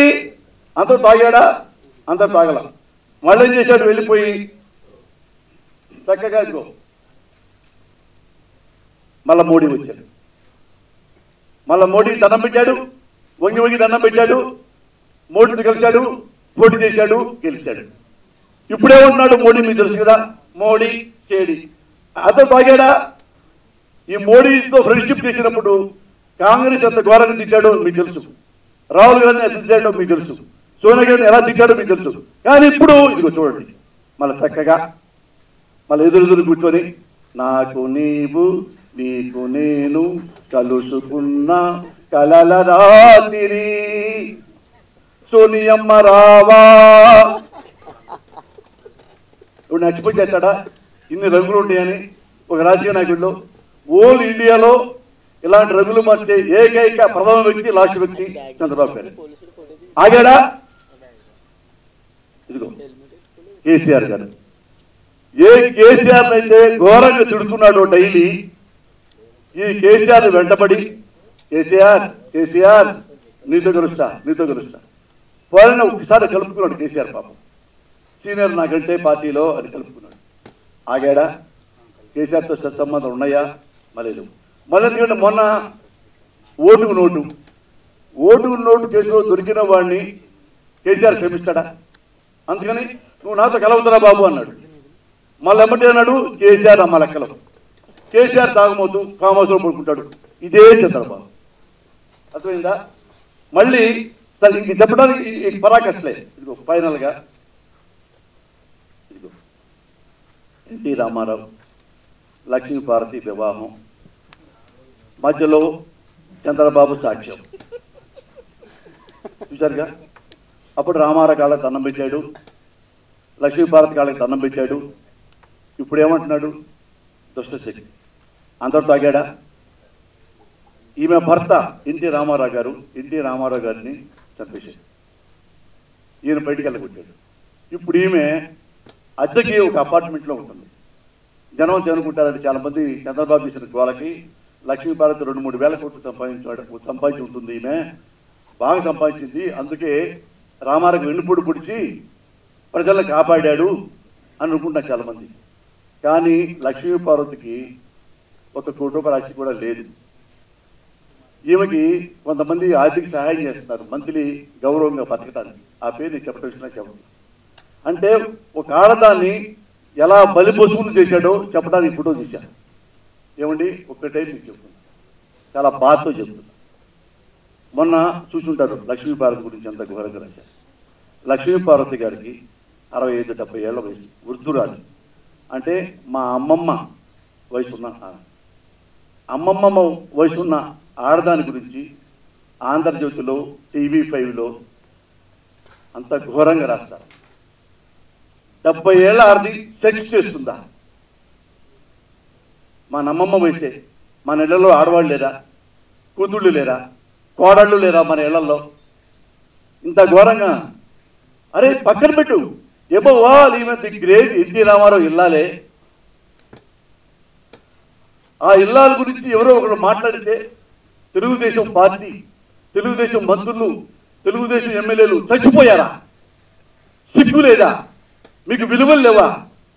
అందరూ తాగాడా? అందరూ తాగల. మళ్ళీ ఏం చేశాడు? వెళ్ళిపోయి చక్కగా మళ్ళా మోడీ వచ్చాడు. మళ్ళా మోడీ దండం పెట్టాడు, వంగి దండం పెట్టాడు, మోడీతో కలిశాడు, పోటీ చేశాడు, గెలిచాడు. ఇప్పుడేమంటున్నాడు మోడీ? మీకు తెలుసు కదా, మోడీ కేడి. అతను తాగాడా? ఈ మోడీతో ఫ్రెండ్షిప్ చేసినప్పుడు కాంగ్రెస్ ఎంత ఘోరంగా తిట్టాడో మీకు తెలుసు, రాహుల్ గాంధీ ఎంత తిట్టాడో మీకు తెలుసు, సోనియా గాంధీ ఎలా తిట్టాడో మీకు తెలుసు. కానీ ఇప్పుడు ఇదిగో చూడండి, మళ్ళీ చక్కగా మళ్ళీ ఎదురు కూర్చొని నాకు నీవు నీకు నేను కలుసుకున్న కలల రాత్రి సోనియమ్మ రావా. ఇప్పుడు ఎక్స్పెక్ట్ చేస్తాడా ఇన్ని రంగులు ఉంటాయని? ఒక రాజకీయ నాయకుల్లో ఓల్ ఇండియాలో ఇలాంటి రంగులు మార్చే ఏకైక ప్రథమ వ్యక్తి, లాస్ట్ వ్యక్తి చంద్రబాబు గారు. ఆగాడా? ఇదిగో కేసీఆర్ గారు. ఏ కేసీఆర్ అయితే ఘోరంగా తిడుతున్నాడో డైలీ, ఈ కేసీఆర్ వెంటబడి కేసీఆర్ నీతో గెలుస్తా పోయిన ఒకసారి కలుపుకున్నాడు కేసీఆర్. పాపం సీనియర్ నాకంటే పార్టీలో అని కలుపుకున్నాడు. ఆగాడా? కేసీఆర్తో సత్సంబంధాలు ఉన్నాయా? మళ్ళీ ఎందుకంటే మొన్న ఓటుకు నోటు కేసులో దొరికిన వాడిని కేసీఆర్ క్షమిస్తాడా? అందుకని నువ్వు నాతో కలవద్దురా బాబు అన్నాడు. మళ్ళీ ఎమ్మటి అన్నాడు కేసీఆర్ అమ్మ లెక్కలో. కేసీఆర్ తాగమోతు ఫామ్ హౌస్లో పడుకుంటాడు. ఇదే చంద్రబాబు. అర్థమైందా? మళ్ళీ ఇంక చెప్పడానికి పరాకష్టలే. ఇదిగో ఫైనల్గా ఇదిగో ఎన్టీ రామారావు లక్ష్మీపార్వతి వివాహం మధ్యలో చంద్రబాబు సాక్ష్యం చూశారుగా. అప్పుడు రామారావు కాళ్ళకి దండం పెట్టాడు, లక్ష్మీపార్వతి కాళ్ళకి దండం పెట్టాడు. ఇప్పుడు ఏమంటున్నాడు? దుష్టశక్తి. అందరితో ఆగాడా? ఈమె భర్త ఎన్టీ రామారావు గారిని చంపేశాడు. ఈయన బయటికి వెళ్ళగొట్టాడు. ఇప్పుడు ఈమె అద్దెకి ఒక అపార్ట్మెంట్లో ఉంటుంది. జనం అనుకుంటారంటే చాలామంది చంద్రబాబు చేసిన గోలకి లక్ష్మీపార్వతి 2-3 వేల కోట్లు సంపాదించి ఉంటుంది. ఈమె బాగా సంపాదించింది, అందుకే రామారావు వెన్నుపొడి పొడిచి ప్రజలను కాపాడాడు అని అనుకుంటున్నారు చాలామంది. కానీ లక్ష్మీపార్వతికి 1 కోటి రూపాయల ఆస్తి కూడా లేదు. ఈమెకి కొంతమంది ఆర్థిక సహాయం చేస్తున్నారు మంత్లీ గౌరవంగా బతకటానికి. ఆ పేరు నేను చెప్పడం ఇచ్చినా చెప్పదు. అంటే ఒక ఆడదాన్ని ఎలా బలిపశువులు చేశాడో చెప్పడానికి ఫోటో తీశాను. ఏమండి ఒక్కటే మీకు చెప్తున్నా, చాలా బాధతో చెప్తున్నా. మొన్న చూసుంటారు లక్ష్మీపార్వతి గురించి ఎంత ఘోరంగా రాశారు. లక్ష్మీపార్వతి గారికి 65-70 ఏళ్ల వయసు, వృద్ధురాలు. అంటే మా అమ్మమ్మ వయసున్న అమ్మమ్మ వయసున్న ఆడదాని గురించి ఆంధ్రజ్యోతిలో, TV5లో అంత ఘోరంగా రాస్తారు. 70 ఏళ్ళ ఆడది సెక్స్ చేస్తుందా? మా నమ్మమ్మ వయసే. మన ఇళ్లలో ఆడవాళ్ళు లేరా? కూతుళ్ళు లేరా? కోడళ్ళు లేరా మన ఇళ్లలో? ఇంత ఘోరంగా అరే పక్కన పెట్టు. ఎబోవా ఈమె ది గ్రేట్ ఎన్టీ రామారావు ఇల్లాలే. ఆ ఇల్లాల గురించి ఎవరో ఒకరు మాట్లాడితే తెలుగుదేశం పార్టీ, తెలుగుదేశం మంత్రులు, తెలుగుదేశం ఎమ్మెల్యేలు చచ్చిపోయారా? సిగ్గు లేదా? మీకు విలువలు లేవా?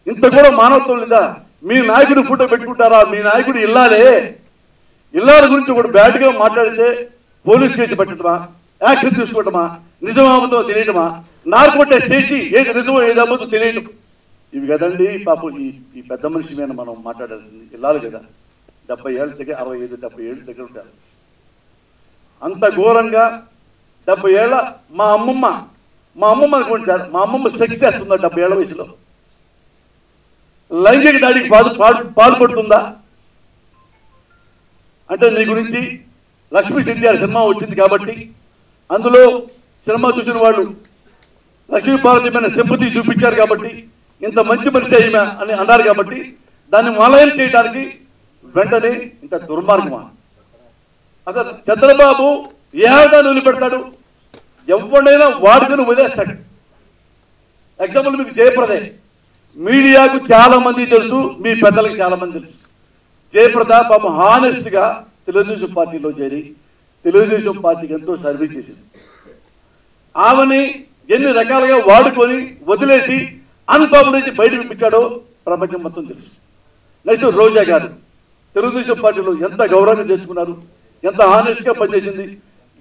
ఇంత కూడా మానవత్వం లేదా? మీ నాయకుడు ఫోటో పెట్టుకుంటారా? మీ నాయకుడు ఇల్లాలే. ఇల్లాల గురించి ఒకటి బ్యాడ్గా మాట్లాడితే పోలీస్ కేసు పెట్టడమా, యాక్షన్ తీసుకోవటమా, నిజమాబతో తెలియటమా, నార్కోటెస్ట్ చేసి ఏది నిజమో ఏది అబద్ధం తెలియటం, ఇవి కదండి పాపం. ఈ పెద్ద మనిషి మీద మనం మాట్లాడాల్సింది. ఇల్లాలి కదా, 70 ఏళ్ళ దగ్గర, 65-70 ఏళ్ళ దగ్గర ఉంటారు. అంత ఘోరంగా 70 ఏళ్ళ మా అమ్మమ్మ అనుకోండి సార్, మా అమ్మమ్మ సెక్స్ చేస్తుందా 70 ఏళ్ల వయసులో? లైంగిక దాడికి పాల్పడుతుందా? అంటే నీ గురించి లక్ష్మీ సిద్ధియాల సినిమా వచ్చింది కాబట్టి అందులో సినిమా చూసిన వాళ్ళు లక్ష్మీపార్వతి మీద సింపతి చూపించారు కాబట్టి, ఇంత మంచి మనిషి అయినా అని అన్నారు కాబట్టి దాన్ని మలయం చేయడానికి వెంటనే ఇంత దుర్మార్గమా? అసలు చంద్రబాబు ఏ ఆదాన్ని వదిలిపెడతాడు? ఎవడైనా వాడుకొని వదిలేస్తాడు. ఎగ్జాంపుల్ మీకు జయప్రదే. మీడియాకు చాలా మంది తెలుసు, మీ పెద్దలకు చాలా మంది తెలుసు. జయప్రద పాపం హానెస్ట్గా తెలుగుదేశం పార్టీలో చేరి తెలుగుదేశం పార్టీకి ఎంతో సర్వీస్ చేసింది. ఆమెని ఎన్ని రకాలుగా వాడుకొని వదిలేసి అన్పాపులేసి బయట పంపించాడో ప్రపంచం మొత్తం తెలుసు. నెక్స్ట్ రోజా గారు తెలుగుదేశం పార్టీలో ఎంత గౌరవంగా చేసుకున్నారు, ఎంత హానెస్ట్గా పనిచేసింది.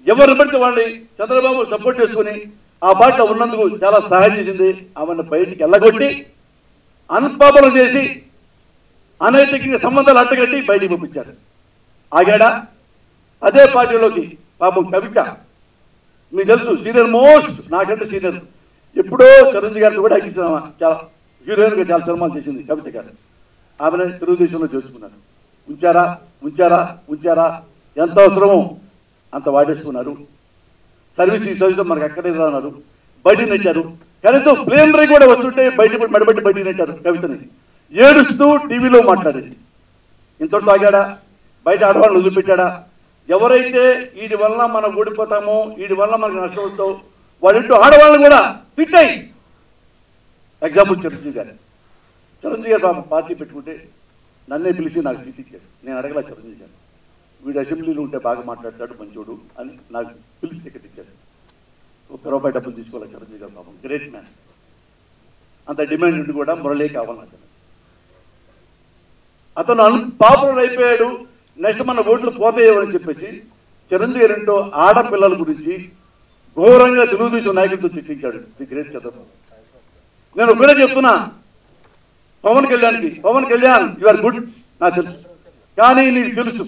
ఎవరిని బట్టి వాళ్ళని చంద్రబాబు సపోర్ట్ చేసుకుని ఆ పార్టీలో ఉన్నందుకు చాలా సహాయం చేసింది. ఆమెను బయటికి వెళ్ళగొట్టి అన్పాపులం చేసి అనైతికంగా సంబంధాలు అడ్డగట్టి బయటికి పంపించారు. ఆగాడా? అదే పార్టీలోకి పాపం కవిత, మీకు తెలుసు సీనియర్ మోస్ట్, నాకంటే సీనియర్, ఎప్పుడో చిరంజీవి గారితో కూడా చాలా హీరోయిన్గా చాలా సినిమాలు చేసింది కవిత గారు. ఆమెను తెలుగుదేశంలో చేర్చుకున్నారు. ఉంచారా ఎంత అవసరమో అంత వాడేసుకున్నారు. సర్వీస్ మనకు అక్కడే అన్నారు, బయట నెట్టారు. కనీసం ప్లేనరీ కూడా వస్తుంటే మెడబెట్టి బయట నెట్టారు కవితని. ఏడుస్తూ టీవీలో మాట్లాడేది. ఇంతటితో ఆగాడా? బయట ఆడవాళ్ళని వదిలిపెట్టాడా? ఎవరైతే వీడి వల్ల మనం ఓడిపోతామో, వీడి వల్ల మనకు నష్టం వస్తావు, వాళ్ళింటూ ఆడవాళ్ళని కూడా తిట్టాయి. ఎగ్జాంపుల్ చిరంజీవి గారు పాపం పార్టీ పెట్టుకుంటే నన్నే పిలిచి నాకు సీట్ ఇచ్చాడు. నేను అడగల చిరంజీవి గారు, వీడు అసెంబ్లీలో ఉంటే బాగా మాట్లాడతాడు మంచోడు అని నాకు పిలిచి టికెట్ ఇచ్చాడు. ₹1 డబ్బులు తీసుకోవాలి చిరంజీవి గారు, పాపం గ్రేట్ మ్యాన్. అంత డిమాండ్ ఉండి కూడా మురళీ కావాలన్నాడు. అతను పాపులర్ అయిపోయాడు. నెక్స్ట్ మన ఓట్లు పోతాయేమని చెప్పేసి చిరంజీవి గారింటో ఆడపిల్లల గురించి ఘోరంగా తెలుగుదేశం నాయకులతో చిక్కించాడు ది గ్రేట్ చంద్రబాబు. నేను ఒకటే చెప్తున్నా, Pawan Kalyan you are good నాకు తెలుసు, కానీ నీకు తెలుసు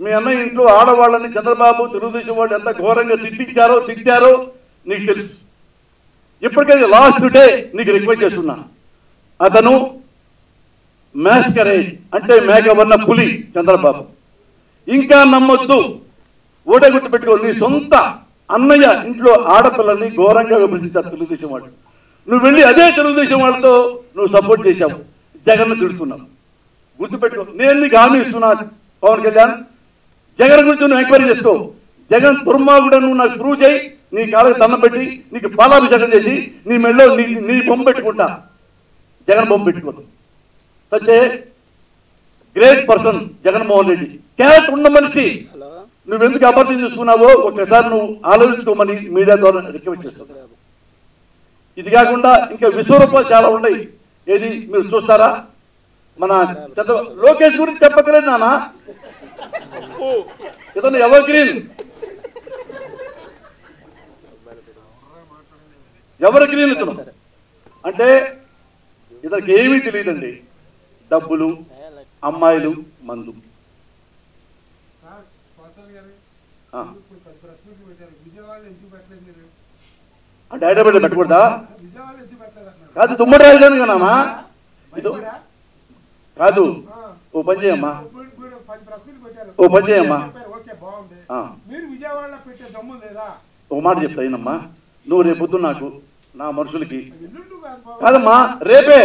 మీ అన్నయ్య ఇంట్లో ఆడవాళ్ళని చంద్రబాబు తెలుగుదేశం వాళ్ళు ఎంత ఘోరంగా తిట్టారో నీకు తెలుసు. ఇప్పటికైతే లాస్ట్ డే నీకు రిక్వెస్ట్ చేస్తున్నా, అతను మ్యాస్కరేజ్ అంటే మేకవన్న పులి చంద్రబాబు. ఇంకా నమ్మొద్దు, ఓటే గుర్తు పెట్టుకో. నీ సొంత అన్నయ్య ఇంట్లో ఆడపిల్లల్ని ఘోరంగా విభజించారు తెలుగుదేశం వాళ్ళు. నువ్వు వెళ్ళి అదే తెలుగుదేశం వాళ్ళతో నువ్వు సపోర్ట్ చేశావు, జగన్ను తిడుతున్నావు. గుర్తుపెట్టుకో, నేను నీకు హామీ ఇస్తున్నా పవన్ కళ్యాణ్, జగన్ గురించి నువ్వు ఎంక్వైరీ చేసుకో. జగన్ దుర్మార్గుడు నువ్వు నాకు ప్రూవ్ చేయి, నీ కాళ్ళకి దండం పెట్టి నీకు పాలాభిషేకం చేసి నీ మెడలో నీ బొమ్మ పెట్టుకుంటా. జగన్ బొమ్మ పెట్టుకోదు. Such a great person Jaganmohan Reddy, character ఉన్న మనిషి. నువ్వెందుకు అబద్ధం చేసుకున్నావో ఒకసారి నువ్వు ఆలోచించుకోమని మీడియా ద్వారా రిక్వెస్ట్ చేస్తావు. ఇది కాకుండా ఇంకా విశ్వరూపాలు చాలా ఉన్నాయి. ఏది మీరు చూస్తారా? మన లోకేష్ గురించి చెప్పక్కలేదు నానా, ఇతను ఎవర్ గ్రీన్, ఇతను అంటే ఇతనికి ఏమీ తెలియదండి. డబ్బులు, అమ్మాయిలు, మందు. అంటే హైదరాబాద్ పెట్టకూడదా? కాదు, దుమ్మడి రాజధాని కదమ్మా ఇది. కాదు, ఓ పని చేయమ్మా, ఓ మాట చెప్తా అయినమ్మా. నువ్వు రేపొద్దు నాకు నా మనుషులకి కాదమ్మా, రేపే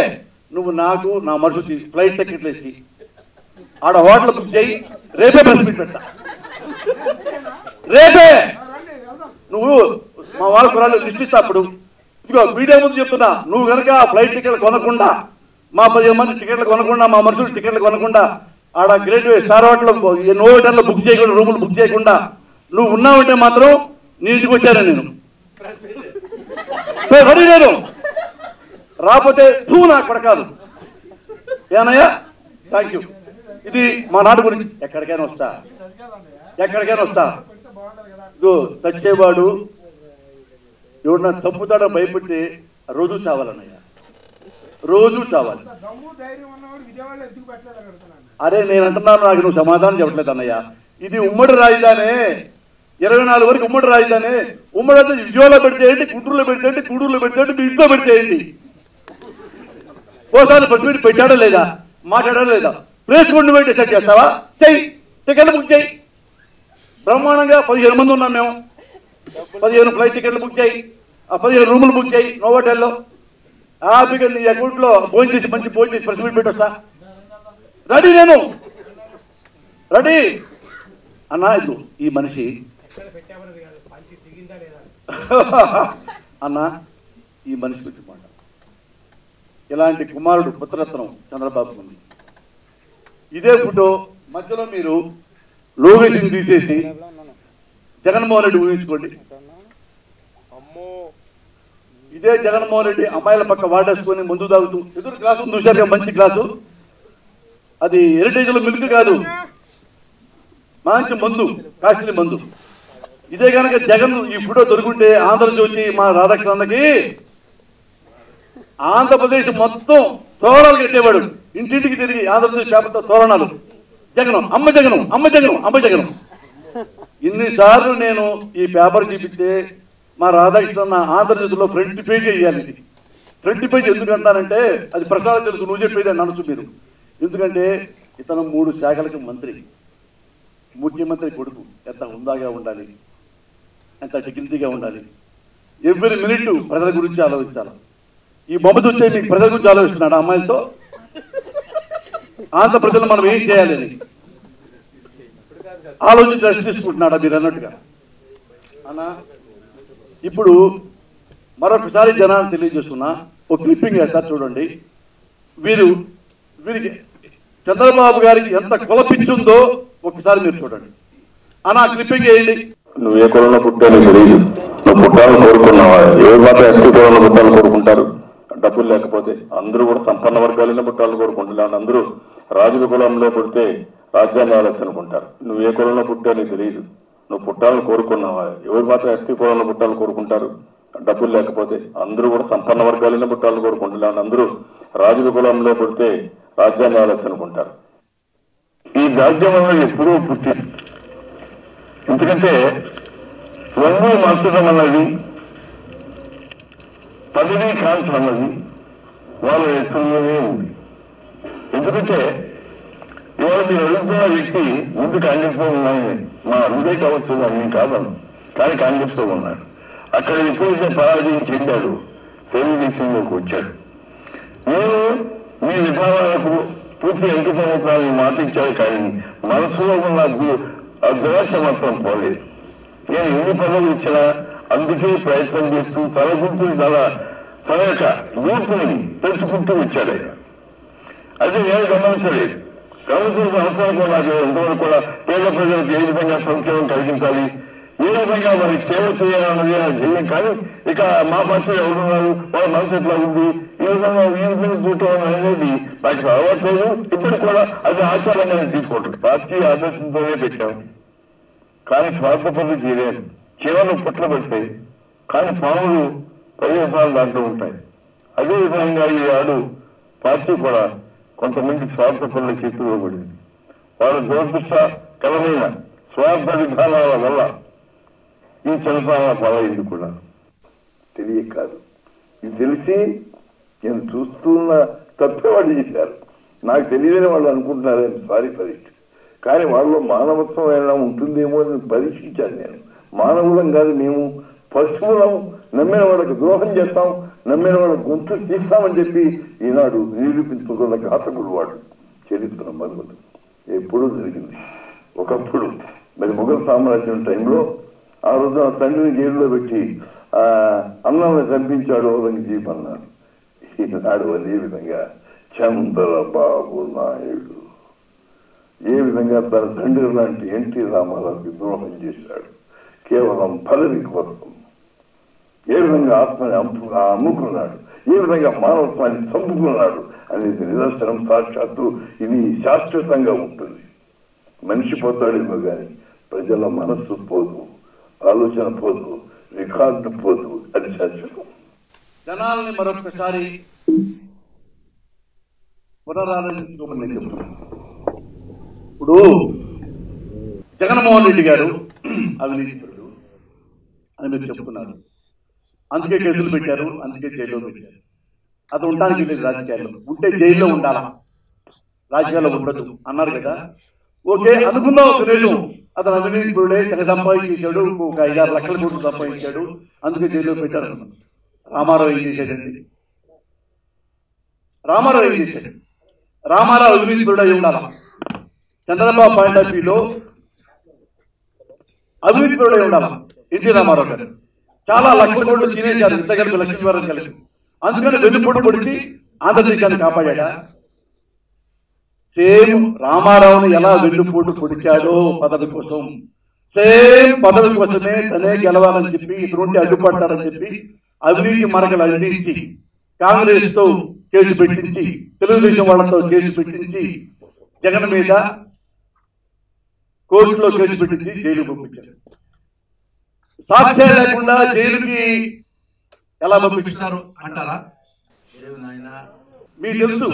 నువ్వు నాకు నా మనుషులకి ఫ్లైట్ టికెట్లు వేసి ఆడ హోటల్ బుక్ చేయి. రేపే బస్ పెట్టా, రేపే నువ్వు మా వాళ్ళ కురాలు లిస్ట్ ఇస్తా. అప్పుడు ఇదిగో వీడియో ముందు చెప్తున్నా, నువ్వు కనుక ఫ్లైట్ టికెట్లు కొనకుండా, మా 10 మంది టికెట్లు కొనకుండా, మా మనుషులు టికెట్లు కొనకుండా, ఆడ great way star hotel no హోటల్లో బుక్ చేయకుండా, రూములు బుక్ చేయకుండా నువ్వు ఉన్నావంటే మాత్రం నీ ఇంటికి వచ్చాను నేను. రెడీ నేను, రాకపోతే నువ్వు నాకు పడకాదు. ఏనయ్యా, థ్యాంక్ యూ. ఇది మా నాడు గురించి. ఎక్కడికైనా వస్తా, చచ్చేవాడు ఎవడన్నా తప్పుతాడో భయపెట్టి రోజు చావాలన్నయ్యా, రోజు చావాలి. అరే నేను అంటున్నాను, నాకు నువ్వు సమాధానం చెప్పట్లేదు అన్నయ్య. ఇది ఉమ్మడి రాజధాని, 24 వరకు ఉమ్మడి రాజధాని. ఉమ్మడి అయితే విజయవాడలో పెడితేయండి, గుంటూరులో పెడితేయండి, గూడూరులో పెడితేయండి, మీ ఇంట్లో పెడితేయండి. ఓసారి బస్ మీట్ పెట్టాడో లేదా, మాట్లాడాడో లేదా, ప్లేస్ కొండు పెట్టి డిసైడ్ చేస్తావా? చెయ్యి, టికెట్లు బుక్ చేయి. బ్రహ్మాండంగా 15 మంది ఉన్నాం మేము. 15 ఫ్లైట్ టికెట్లు బుక్ చేయి, ఆ 15 రూములు బుక్ చేయి నో హోటల్లో. హ్యాపీగా నీ అకౌంట్లో ఫోన్ చేసి మంచి ఫోన్ చేసి ప్రెస్ మీట్ పెట్టొస్తా. రెడీ నేను, రెడీ అన్నా. ఇది ఈ మనిషి అన్నా, ఈ మనిషి పెట్టుమాట. ఇలాంటి కుమారుడు పుత్రరత్నం చంద్రబాబు ఉంది. ఇదే ఫోటో మధ్యలో మీరు లోకేష్ని తీసేసి జగన్మోహన్ రెడ్డి ఊహించుకోండి. ఇదే జగన్మోహన్ రెడ్డి అమ్మాయిల పక్క వాడేసుకొని ముందు తాగుతూ, ఎదురు గ్లాసు చూశారుగా, మంచి గ్లాసు, అది హెరిటేజ్లో మిల్క్ కాదు, మంచి మందు, కాస్ట్లీ మందు. ఇదే కనుక జగన్ ఈ ఫోటో దొరుకుంటే ఆంధ్రజ్యోతి మా రాధాకృష్ణకి ఆంధ్రప్రదేశ్ మొత్తం తోరణాలు కట్టేవాడు. ఇంటింటికి తిరిగి ఆంధ్రప్రదేశ్ పేపర్తో తోరణాలు. జగనం, అమ్మ జగనం, అమ్మ జగనం, అమ్మ జగనం. ఇన్నిసార్లు నేను ఈ పేపర్ చూపిస్తే మా రాధాకృష్ణ ఆంధ్రజ్యోతిలో ఫ్రంట్ పేజ్ వేయాలి. ఇది ఫ్రంట్ పేజ్ ఎందుకంటానంటే అది ప్రసాదం తెలుసు, నువ్వు చెప్పేది అని అనొచ్చు మీరు. ఎందుకంటే ఇతను 3 శాఖలకు మంత్రి, ముఖ్యమంత్రి కొడుకు. ఎంత హుందాగా ఉండాలి, ఎంత డిగ్నిటీగా ఉండాలి. ఎవ్రీ మినిట్ ప్రజల గురించి ఆలోచించాలి. ఈ బొమ్మ చూస్తే మీకు ప్రజల గురించి ఆలోచిస్తున్నాడు అమ్మాయిలతో. ఆంధ్ర ప్రజలు మనం ఏం చేయాలని ఆలోచించి రెస్ట్ తీసుకుంటున్నాడా మీరు అన్నట్టుగా అన్నా. ఇప్పుడు మరొకసారి జనాన్ని తెలియజేస్తున్నా, ఒక క్లిప్పింగ్ వేస్తారు చూడండి. వీరికి చంద్రబాబు గారికి ఎంత కులపిచ్చుందో ఒకసారి మీరు చూడండి అన్న. క్లిప్పింగ్ వేయండి. నువ్వు ఏ కులంలో పుట్టాలో తెలియదు, నువ్వు పుట్టాలని కోరుకున్నావా? ఏ మాత్రం ఎస్టీ కులంలో పుట్టాలని కోరుకుంటారు? డబ్బులు లేకపోతే అందరూ కూడా సంపన్న వర్గాలైనా పుట్టాలని కోరుకుంటున్నారు. అందరూ రాజుల కులంలో పుడితే రాజ్యాన్ని ఆలోచన అనుకుంటారు. నువ్వు ఏ కులంలో పుట్టాలో తెలియదు, నువ్వు పుట్టాలని కోరుకున్నావా? ఎవరు మాత్రం ఎస్టీ కులంలో పుట్టాలని కోరుకుంటారు? డబ్బులు లేకపోతే అందరూ కూడా సంపన్న వర్గాలైనా పుట్టాలని కోరుకుంటున్నారు. అందరూ రాజుల కులంలో పుడితే రాజ్యాన్ని ఆలోచన అనుకుంటారు. ఈ రాజ్యం ఎప్పుడూ పుట్టింది. ఎందుకంటే రంగు మార్చడం అన్నది, పదవి కాల్చడం అన్నది వాళ్ళ ఎత్తులోనే ఉంది. ఎందుకంటే ఇవాళ మీరు అడుగుతున్న వ్యక్తి ముందు కాంగ్రెస్ లో ఉన్నాయని మా అరుదే కావచ్చు, అని కాదను, కానీ కాంగ్రెస్ లో ఉన్నాడు. అక్కడ ఎప్పుడైతే పరాజయం చెందాడు తెలుగుదేశంలోకి వచ్చాడు. నేను మీ విధానాలకు పూర్తి అంకితమవుతానని మాటించాడు, కానీ మనసులో ఉన్న దురాశ మాత్రం పోలేదు. నేను ఎన్ని పదవులు ఇచ్చినా అందుకే ప్రయత్నం చేస్తూ తన తన యొక్క యూత్ని పెంచుకుంటూ వచ్చాడు ఆయన. అది నేను గమనించలేదు. గమనించిన అవసరం నాకు ఎంతవరకు కూడా పేద ప్రజలకు ఏ విధంగా సంక్షేమం కలిగించాలి, ఏ విధంగా మరి సేవ చేయాలన్నది నా ధ్యేయం. కానీ ఇక మా పార్టీలో ఎవరున్నారు, వాళ్ళ మనసు ఎట్లా ఉంది, ఈ విధంగా వీధి చూడటం అనేది నాకు అలవాట్లేదు. ఇప్పుడు కూడా అది ఆచారంగా నేను తీసుకుంటాను. పార్టీ ఆదర్శంతోనే పెట్టాము, కానీ స్వార్థపరులు చేయలేదు. కేవలం పుట్ల పెడతాయి, కానీ పాములు ప్రయోజనాలు దాంట్లో ఉంటాయి. అదేవిధంగా ఈనాడు పార్టీ కూడా కొంతమంది స్వార్థపరుల చేతుల్లో పడింది. వాళ్ళ దురదృష్టకరమైన స్వార్థ విధానాల వల్ల ఈ చలపాల పాలైంది కూడా తెలియక కాదు. ఇది తెలిసి నేను చూస్తున్న తప్పేవాళ్ళు చేశారు. నాకు తెలియదని వాళ్ళు అనుకుంటున్నారు. సారీ పరీక్ష. కానీ వాళ్ళలో మానవత్వం ఏమైనా ఉంటుందేమో అని పరీక్షించాను నేను. మానవులం కాదు మేము, పశువులం. నమ్మిన వాళ్ళకి ద్రోహం చేస్తాం, నమ్మిన వాళ్ళకి గొంతు తీస్తామని చెప్పి ఈనాడు నిరూపించుకున్న ఘాతకుడు వాడు. చరిత్ర మరుగుడు ఎప్పుడూ జరిగింది. ఒకప్పుడు మరి మొఘల్ సామ్రాజ్యం టైంలో ఆ రోజు ఆ తండ్రిని జైల్లో పెట్టి అన్నాన్ని చంపించాడు ఔరంగజీబ్ అన్నాడు. ఈనాడు అదే విధంగా చంద్రబాబు నాయుడు ఏ విధంగా తన తండ్రి లాంటి ఎన్టీ రామారావుకి ద్రోహం చేశాడు కేవలం పదవి కోసం. ఏ విధంగా ఆత్మని అమ్ముకున్నాడు, ఏ విధంగా మానవత్వాన్ని చంపుకున్నాడు అనేది నిదర్శనం. సాక్షాత్తు ఇది శాశ్వతంగా ఉంటుంది. మనిషి పోతాడేమో కానీ ప్రజల మనస్సు పోదు, ఆలోచన పోదు, రికార్డు పోదు. అది శాశ్వతం. జనాల్ని మరొకసారి పునరాలోచించుకోమని చెప్తున్నాను. ఇప్పుడు జగన్మోహన్ రెడ్డి గారు అవినీతిపరుడు అని మీరు చెప్తున్నారు. అందుకే కేసులు పెట్టారు, అందుకే జైల్లో పెట్టారు. అది ఉండడానికి లేదు. రాజకీయాల్లో ఉంటే జైల్లో ఉండాలా, రాజకీయాల్లో ఉండదు అన్నారు కదా. ఓకే అనుకుందాం ఒక నిమిషం. అతను అవినీతిపరుడే, తెగ సంపాదించాడు, ఒక 5-6 లక్షల కోట్లు సంపాదించాడు, అందుకే జైల్లో పెట్టారు. రామారావు ఏం చేశాడండి? రామారావు ఏం చేశాడు? రామారావు అవినీతిపరుడు అయి ఉండాలా? చంద్రబాబు పాయింట్ ఆఫ్ వ్యూలో అవినీతిపరుడు అయి ఉండాలా? ఎన్టీ రామారావు గారు చాలా లక్షల కోట్లు తినేశారు, ఇంత కలిపి లక్ష్మీవారం కలిపి. అందుకని వెన్నుపోటు పొడిచి ఆంధ్రదేశాన్ని కాపాడా. సేమ్ రామారావుని ఎలా వెన్నుపోటు పొడిచాడో పదవి కోసం, సేమ్ పదవి కోసమే తనే గెలవాలని చెప్పి ఇటువంటి అడ్డుపడ్డారని చెప్పి అవినీతి మరకలు అందించి కాంగ్రెస్ తో కేసు పెట్టించి తెలుగుదేశం వాళ్ళతో కేసు పెట్టించి జగన్ మీద కోర్టులో కేసు పెట్టించి జైలు పంపించారు. సాక్ష్యం లేకుండా జైలుకి ఎలా పంపించినారు అంటారా? మీకు తెలుసు.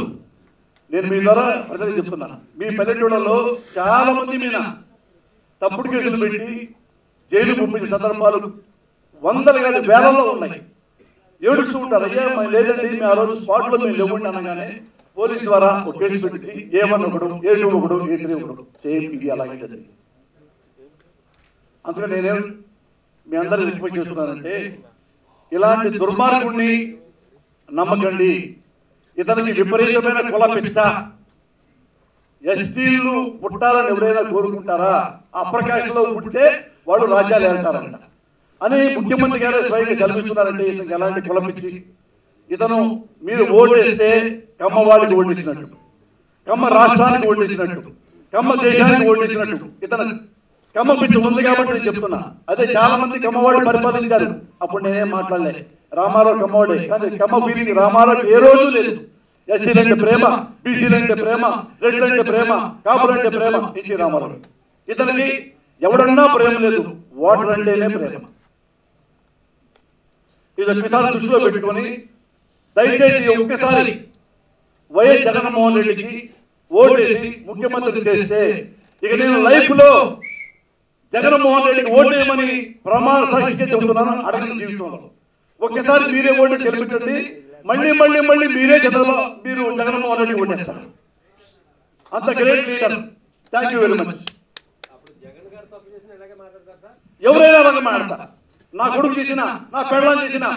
నేను మీ ద్వారా ప్రజలకు చెప్తున్నాను. మీ పల్లెటూళ్ళలో చాలా మంది మీద తప్పుడు కేసులు పెట్టి జైలు పంపించిన సందర్భాలు వందలు కాదు వేలలో ఉన్నాయి. ఏడుస్తూ ఉంటారు. అయ్యా లేదండి మేము ఆ రోజు స్పాట్లో మేము లేకుండా అనగానే పోలీసు ద్వారా ఒక కేసు పెట్టి A1 ఒకడు, A2 ఒకడు, A3 ఒకడు, సేమ్ ఇది అలాగే జరిగింది. అందుకని నేనేం మీ అందరూ రిక్వెస్ట్ చేస్తున్నానంటే ఇలాంటి దుర్మార్గుడిని నమ్మకండి. ఇతనికి విపరీతమైన కుల పిచ్చ. ఎస్టీలు పుట్టాలని ఎవరైనా కోరుకుంటారా? అప్రకాశంలో పుట్టే వాడు రాజ్యాలు వెళ్తారంట అని ముఖ్యమంత్రి గారు స్వయంగా కల్పిస్తున్నారంటే ఇతనికి ఎలాంటి కుల పిచ్చి. ఇతను మీరు ఓటేస్తే కమ్మవాడికి ఓటేసినట్టు, కమ్మ రాష్ట్రానికి ఓటేసినట్టు, కమ్మ దేశానికి ఓటేసినట్టు. ఇతను కమ్మ పిచ్చి ఉంది కాబట్టి నేను చెప్తున్నా. అదే చాలా మంది కమ్మవాడు పరిపాలించారు, అప్పుడు నేనేం మాట్లాడలే. రామారావు కమ్మవాడే, కానీ కమ్మ ఫీలింగ్ రామారావు ఏ రోజు లేదు. ఎస్సీలంటే ప్రేమ, బీసీలంటే ప్రేమ, రెడ్లంటే ప్రేమ, కాపులంటే ప్రేమ ఎన్టీ రామారావు. ఇతనికి ఎవడన్నా ప్రేమ లేదు, ఓటర్ అంటేనే ప్రేమ. ఇది ఒక్కసారి దృష్టిలో పెట్టుకొని దయచేసి ఒక్కసారి వైఎస్ జగన్మోహన్ రెడ్డికి ఓటేసి ముఖ్యమంత్రి చేస్తే ఇక నేను లైఫ్ లో జగన్మోహన్ రెడ్డికి ఓటేయమని ప్రమాణ సాక్షిగా చెబుతున్నాను. అడగని జీవితంలో ఒక్కసారి మీరే ఓటు గెలిపించండి. మళ్ళీ మళ్ళీ మళ్ళీ మీరే మీరు జగన్మోహన్ రెడ్డి ఓటేస్తారు. అంత great leader. Thank you very much. ఎవరైనా అలాగే మాట్లాడతా. నా కొడుకు చేసినా, నా పెళ్ళం చేసినా,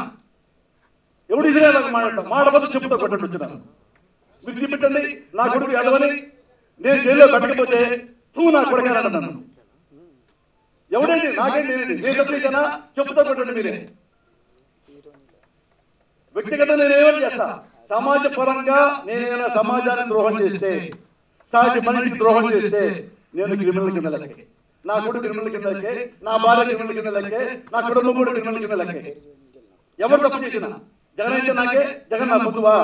ఎవడు ఇదే అలాగే మాట్లాడతా. మాడబద్దు చెప్తా కొట్టండి వచ్చినాను. మీరు చూపించండి నా కొడుకు ఎదవని. నేను జైల్లో పెట్టకపోతే నువ్వు నా కొడుకు నన్ను ఎవడండి? నాకేంటి? నేను తప్పించానా? చెప్తా కొట్టండి మీరే. వ్యక్తిగతంగా నేనేమని చేస్తా, సమాజ పరంగా నేనేమైనా సమాజానికి ద్రోహం చేస్తే, సాటి మనిషికి ద్రోహం చేస్తే నేను క్రిమినల్ కింద లెక్కే, నా కొడుకు క్రిమినల్ కింద లెక్కే, నా భార్య క్రిమినల్ కింద లెక్కే, నా కుటుంబం కూడా క్రిమినల్ కింద లెక్కే. ఎవరు తప్పు చేసినా జగన్ అయితే నాకే, జగన్ నా పొద్దువా.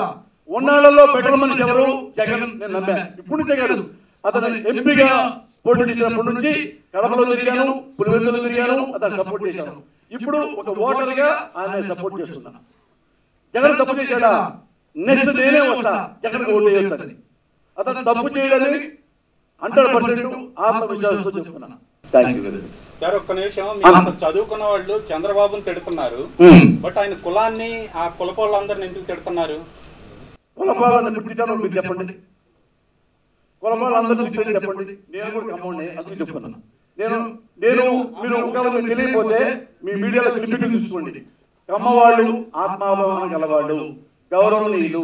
ఉన్నాళ్లలో బెటర్ మనిషి ఎవరు? జగన్. నేను నమ్మా. ఇప్పుడు జగన్ అతను ఎంపీగా పోటీ చేసినప్పటి నుంచి కడపలో తిరిగాను, పులివెందులో తిరిగాను, అతను సపోర్ట్ చేశాను. ఇప్పుడు ఒక ఓటర్గా ఆయన సపోర్ట్ చేస్తున్నాను. జగన్ తప్పు చేశాడా? నెక్స్ట్ నేనే వస్తా జగన్ ఓటు వేస్తానని. అతను తప్పు చేయడని 100% ఆత్మవిశ్వాసంతో చెప్తున్నాను. Thank you. సార్ ఒక్క నిమిషం, మీరు చదువుకున్న వాళ్ళు చంద్రబాబుని తిడుతున్నారు, బట్ ఆయన కులాన్ని ఆ కులపోళ్ళందరిని ఎందుకు తిడుతున్నారు? కులపాలని పుట్టించాను మీరు చెప్పండి. కులపాలందరూ చెప్పండి. నేను కూడా కమ్మోండి అందుకు చెప్తున్నాను. నేను మీరు ఒకవేళ మీకు తెలియకపోతే మీ మీడియాలో క్లిప్పింగ్ చూసుకోండి. కమ్మవాళ్ళు ఆత్మాభిమానం గలవాళ్ళు, గౌరవనీయులు,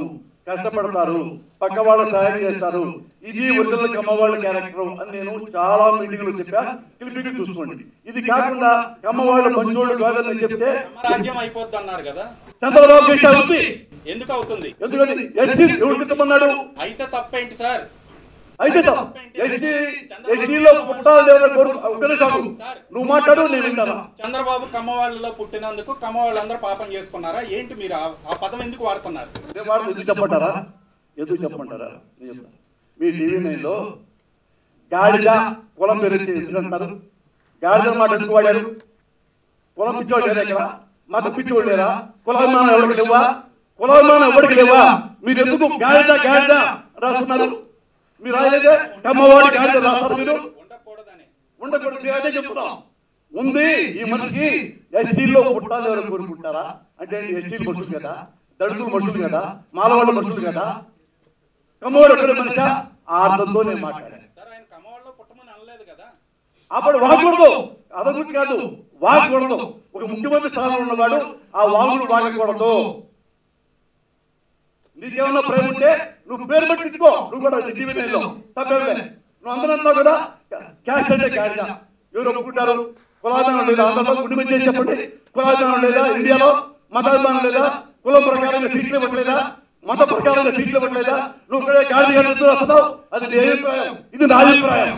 కష్టపడతారు, పక్క వాళ్ళు సహాయం చేస్తారు, ఇది ఒరిజినల్ కమ్మవాళ్ళ క్యారెక్టర్ అని నేను చాలా మీటింగ్లు చెప్పా. క్లిప్పింగ్ చూసుకోండి. ఇది కాకుండా కమ్మవాళ్ళు మంచోళ్ళు కాదని చెప్తే రాజ్యం అయిపోద్ది అన్నారు కదా, చంద్రబాబు ఇష్ట అవుతుంది. ఎందుకు అవుతుంది? ఎందుకని ఎస్సీ ఎవరు తిట్టమన్నాడు? అయితే తప్పేంటి సార్? అయితే ఎస్టీలో పుట్టాలి నువ్వు మాట్లాడు, నేను వింటాను. చంద్రబాబు కమ్మవాళ్ళలో పుట్టినందుకు కమ్మవాళ్ళందరూ పాపం చేసుకున్నారా ఏంటి? మీరు ఆ పదం ఎందుకు వాడుతున్నారు? ఎందుకు చెప్పంటారా? ఎందుకు చెప్పంటారా? మీ టీవీ 9లో గాడిద కులం పెరిగి ఎందుకంటున్నారు? గాడిద మాట ఎందుకు వాడారు? కులం పిచ్చోడు లేరా? ఇక్కడ మత పిచ్చోడు లేరా? కులాభిమానం ఎవరికి లేవా? కులాభిమానం ఎవరికి లేవా? మీరు ఎందుకు గాడిద గాడిద రాస్తున్నారు? మీరు రాయలేదే కమ్మవాడి గాడిద రాస్తారు. మీరు ఉండకూడదు అదే చెప్తున్నాం. ఉంది ఈ మనిషికి ఎస్టీలో పుట్టాలి ఎవరు కోరుకుంటారా అంటే ఎస్టీలు మనుషులు కదా, దళితులు మనుషులు కదా, మాలవాళ్ళు మనుషులు కదా, కమ్మవాడు ఎక్కడ మనిషి ఆ అర్థంతో నేను మాట్లాడాను. అప్పుడు వాగకూడదు, అదొకటి కాదు, వాగకూడదు. ఒక ముఖ్యమంత్రి స్థానంలో ఉన్నవాడు ఆ వాగుడు వాగకూడదు. నీకేమన్నా ప్రేమ ఉంటే నువ్వు పేరు పెట్టించుకో. నువ్వు కూడా టీవీ 9లో తప్పేమే. నువ్వు అందరూ అన్నావు కదా క్యాస్ట్ అంటే గాడిద. ఎవరు ఒప్పుకుంటారు? కులాభిమానం లేదా? అందరిలో గుండె మీద చెప్పండి. కులాభిమానం లేదా? ఇండియాలో మతాభిమానం లేదా? కులం ప్రకారంగా సీట్లు ఇవ్వట్లేదా? మత ప్రకారంగా సీట్లు ఇవ్వట్లేదా? నువ్వు గాడిద వస్తున్నావు. అది నీ అభిప్రాయం, ఇది నా అభిప్రాయం.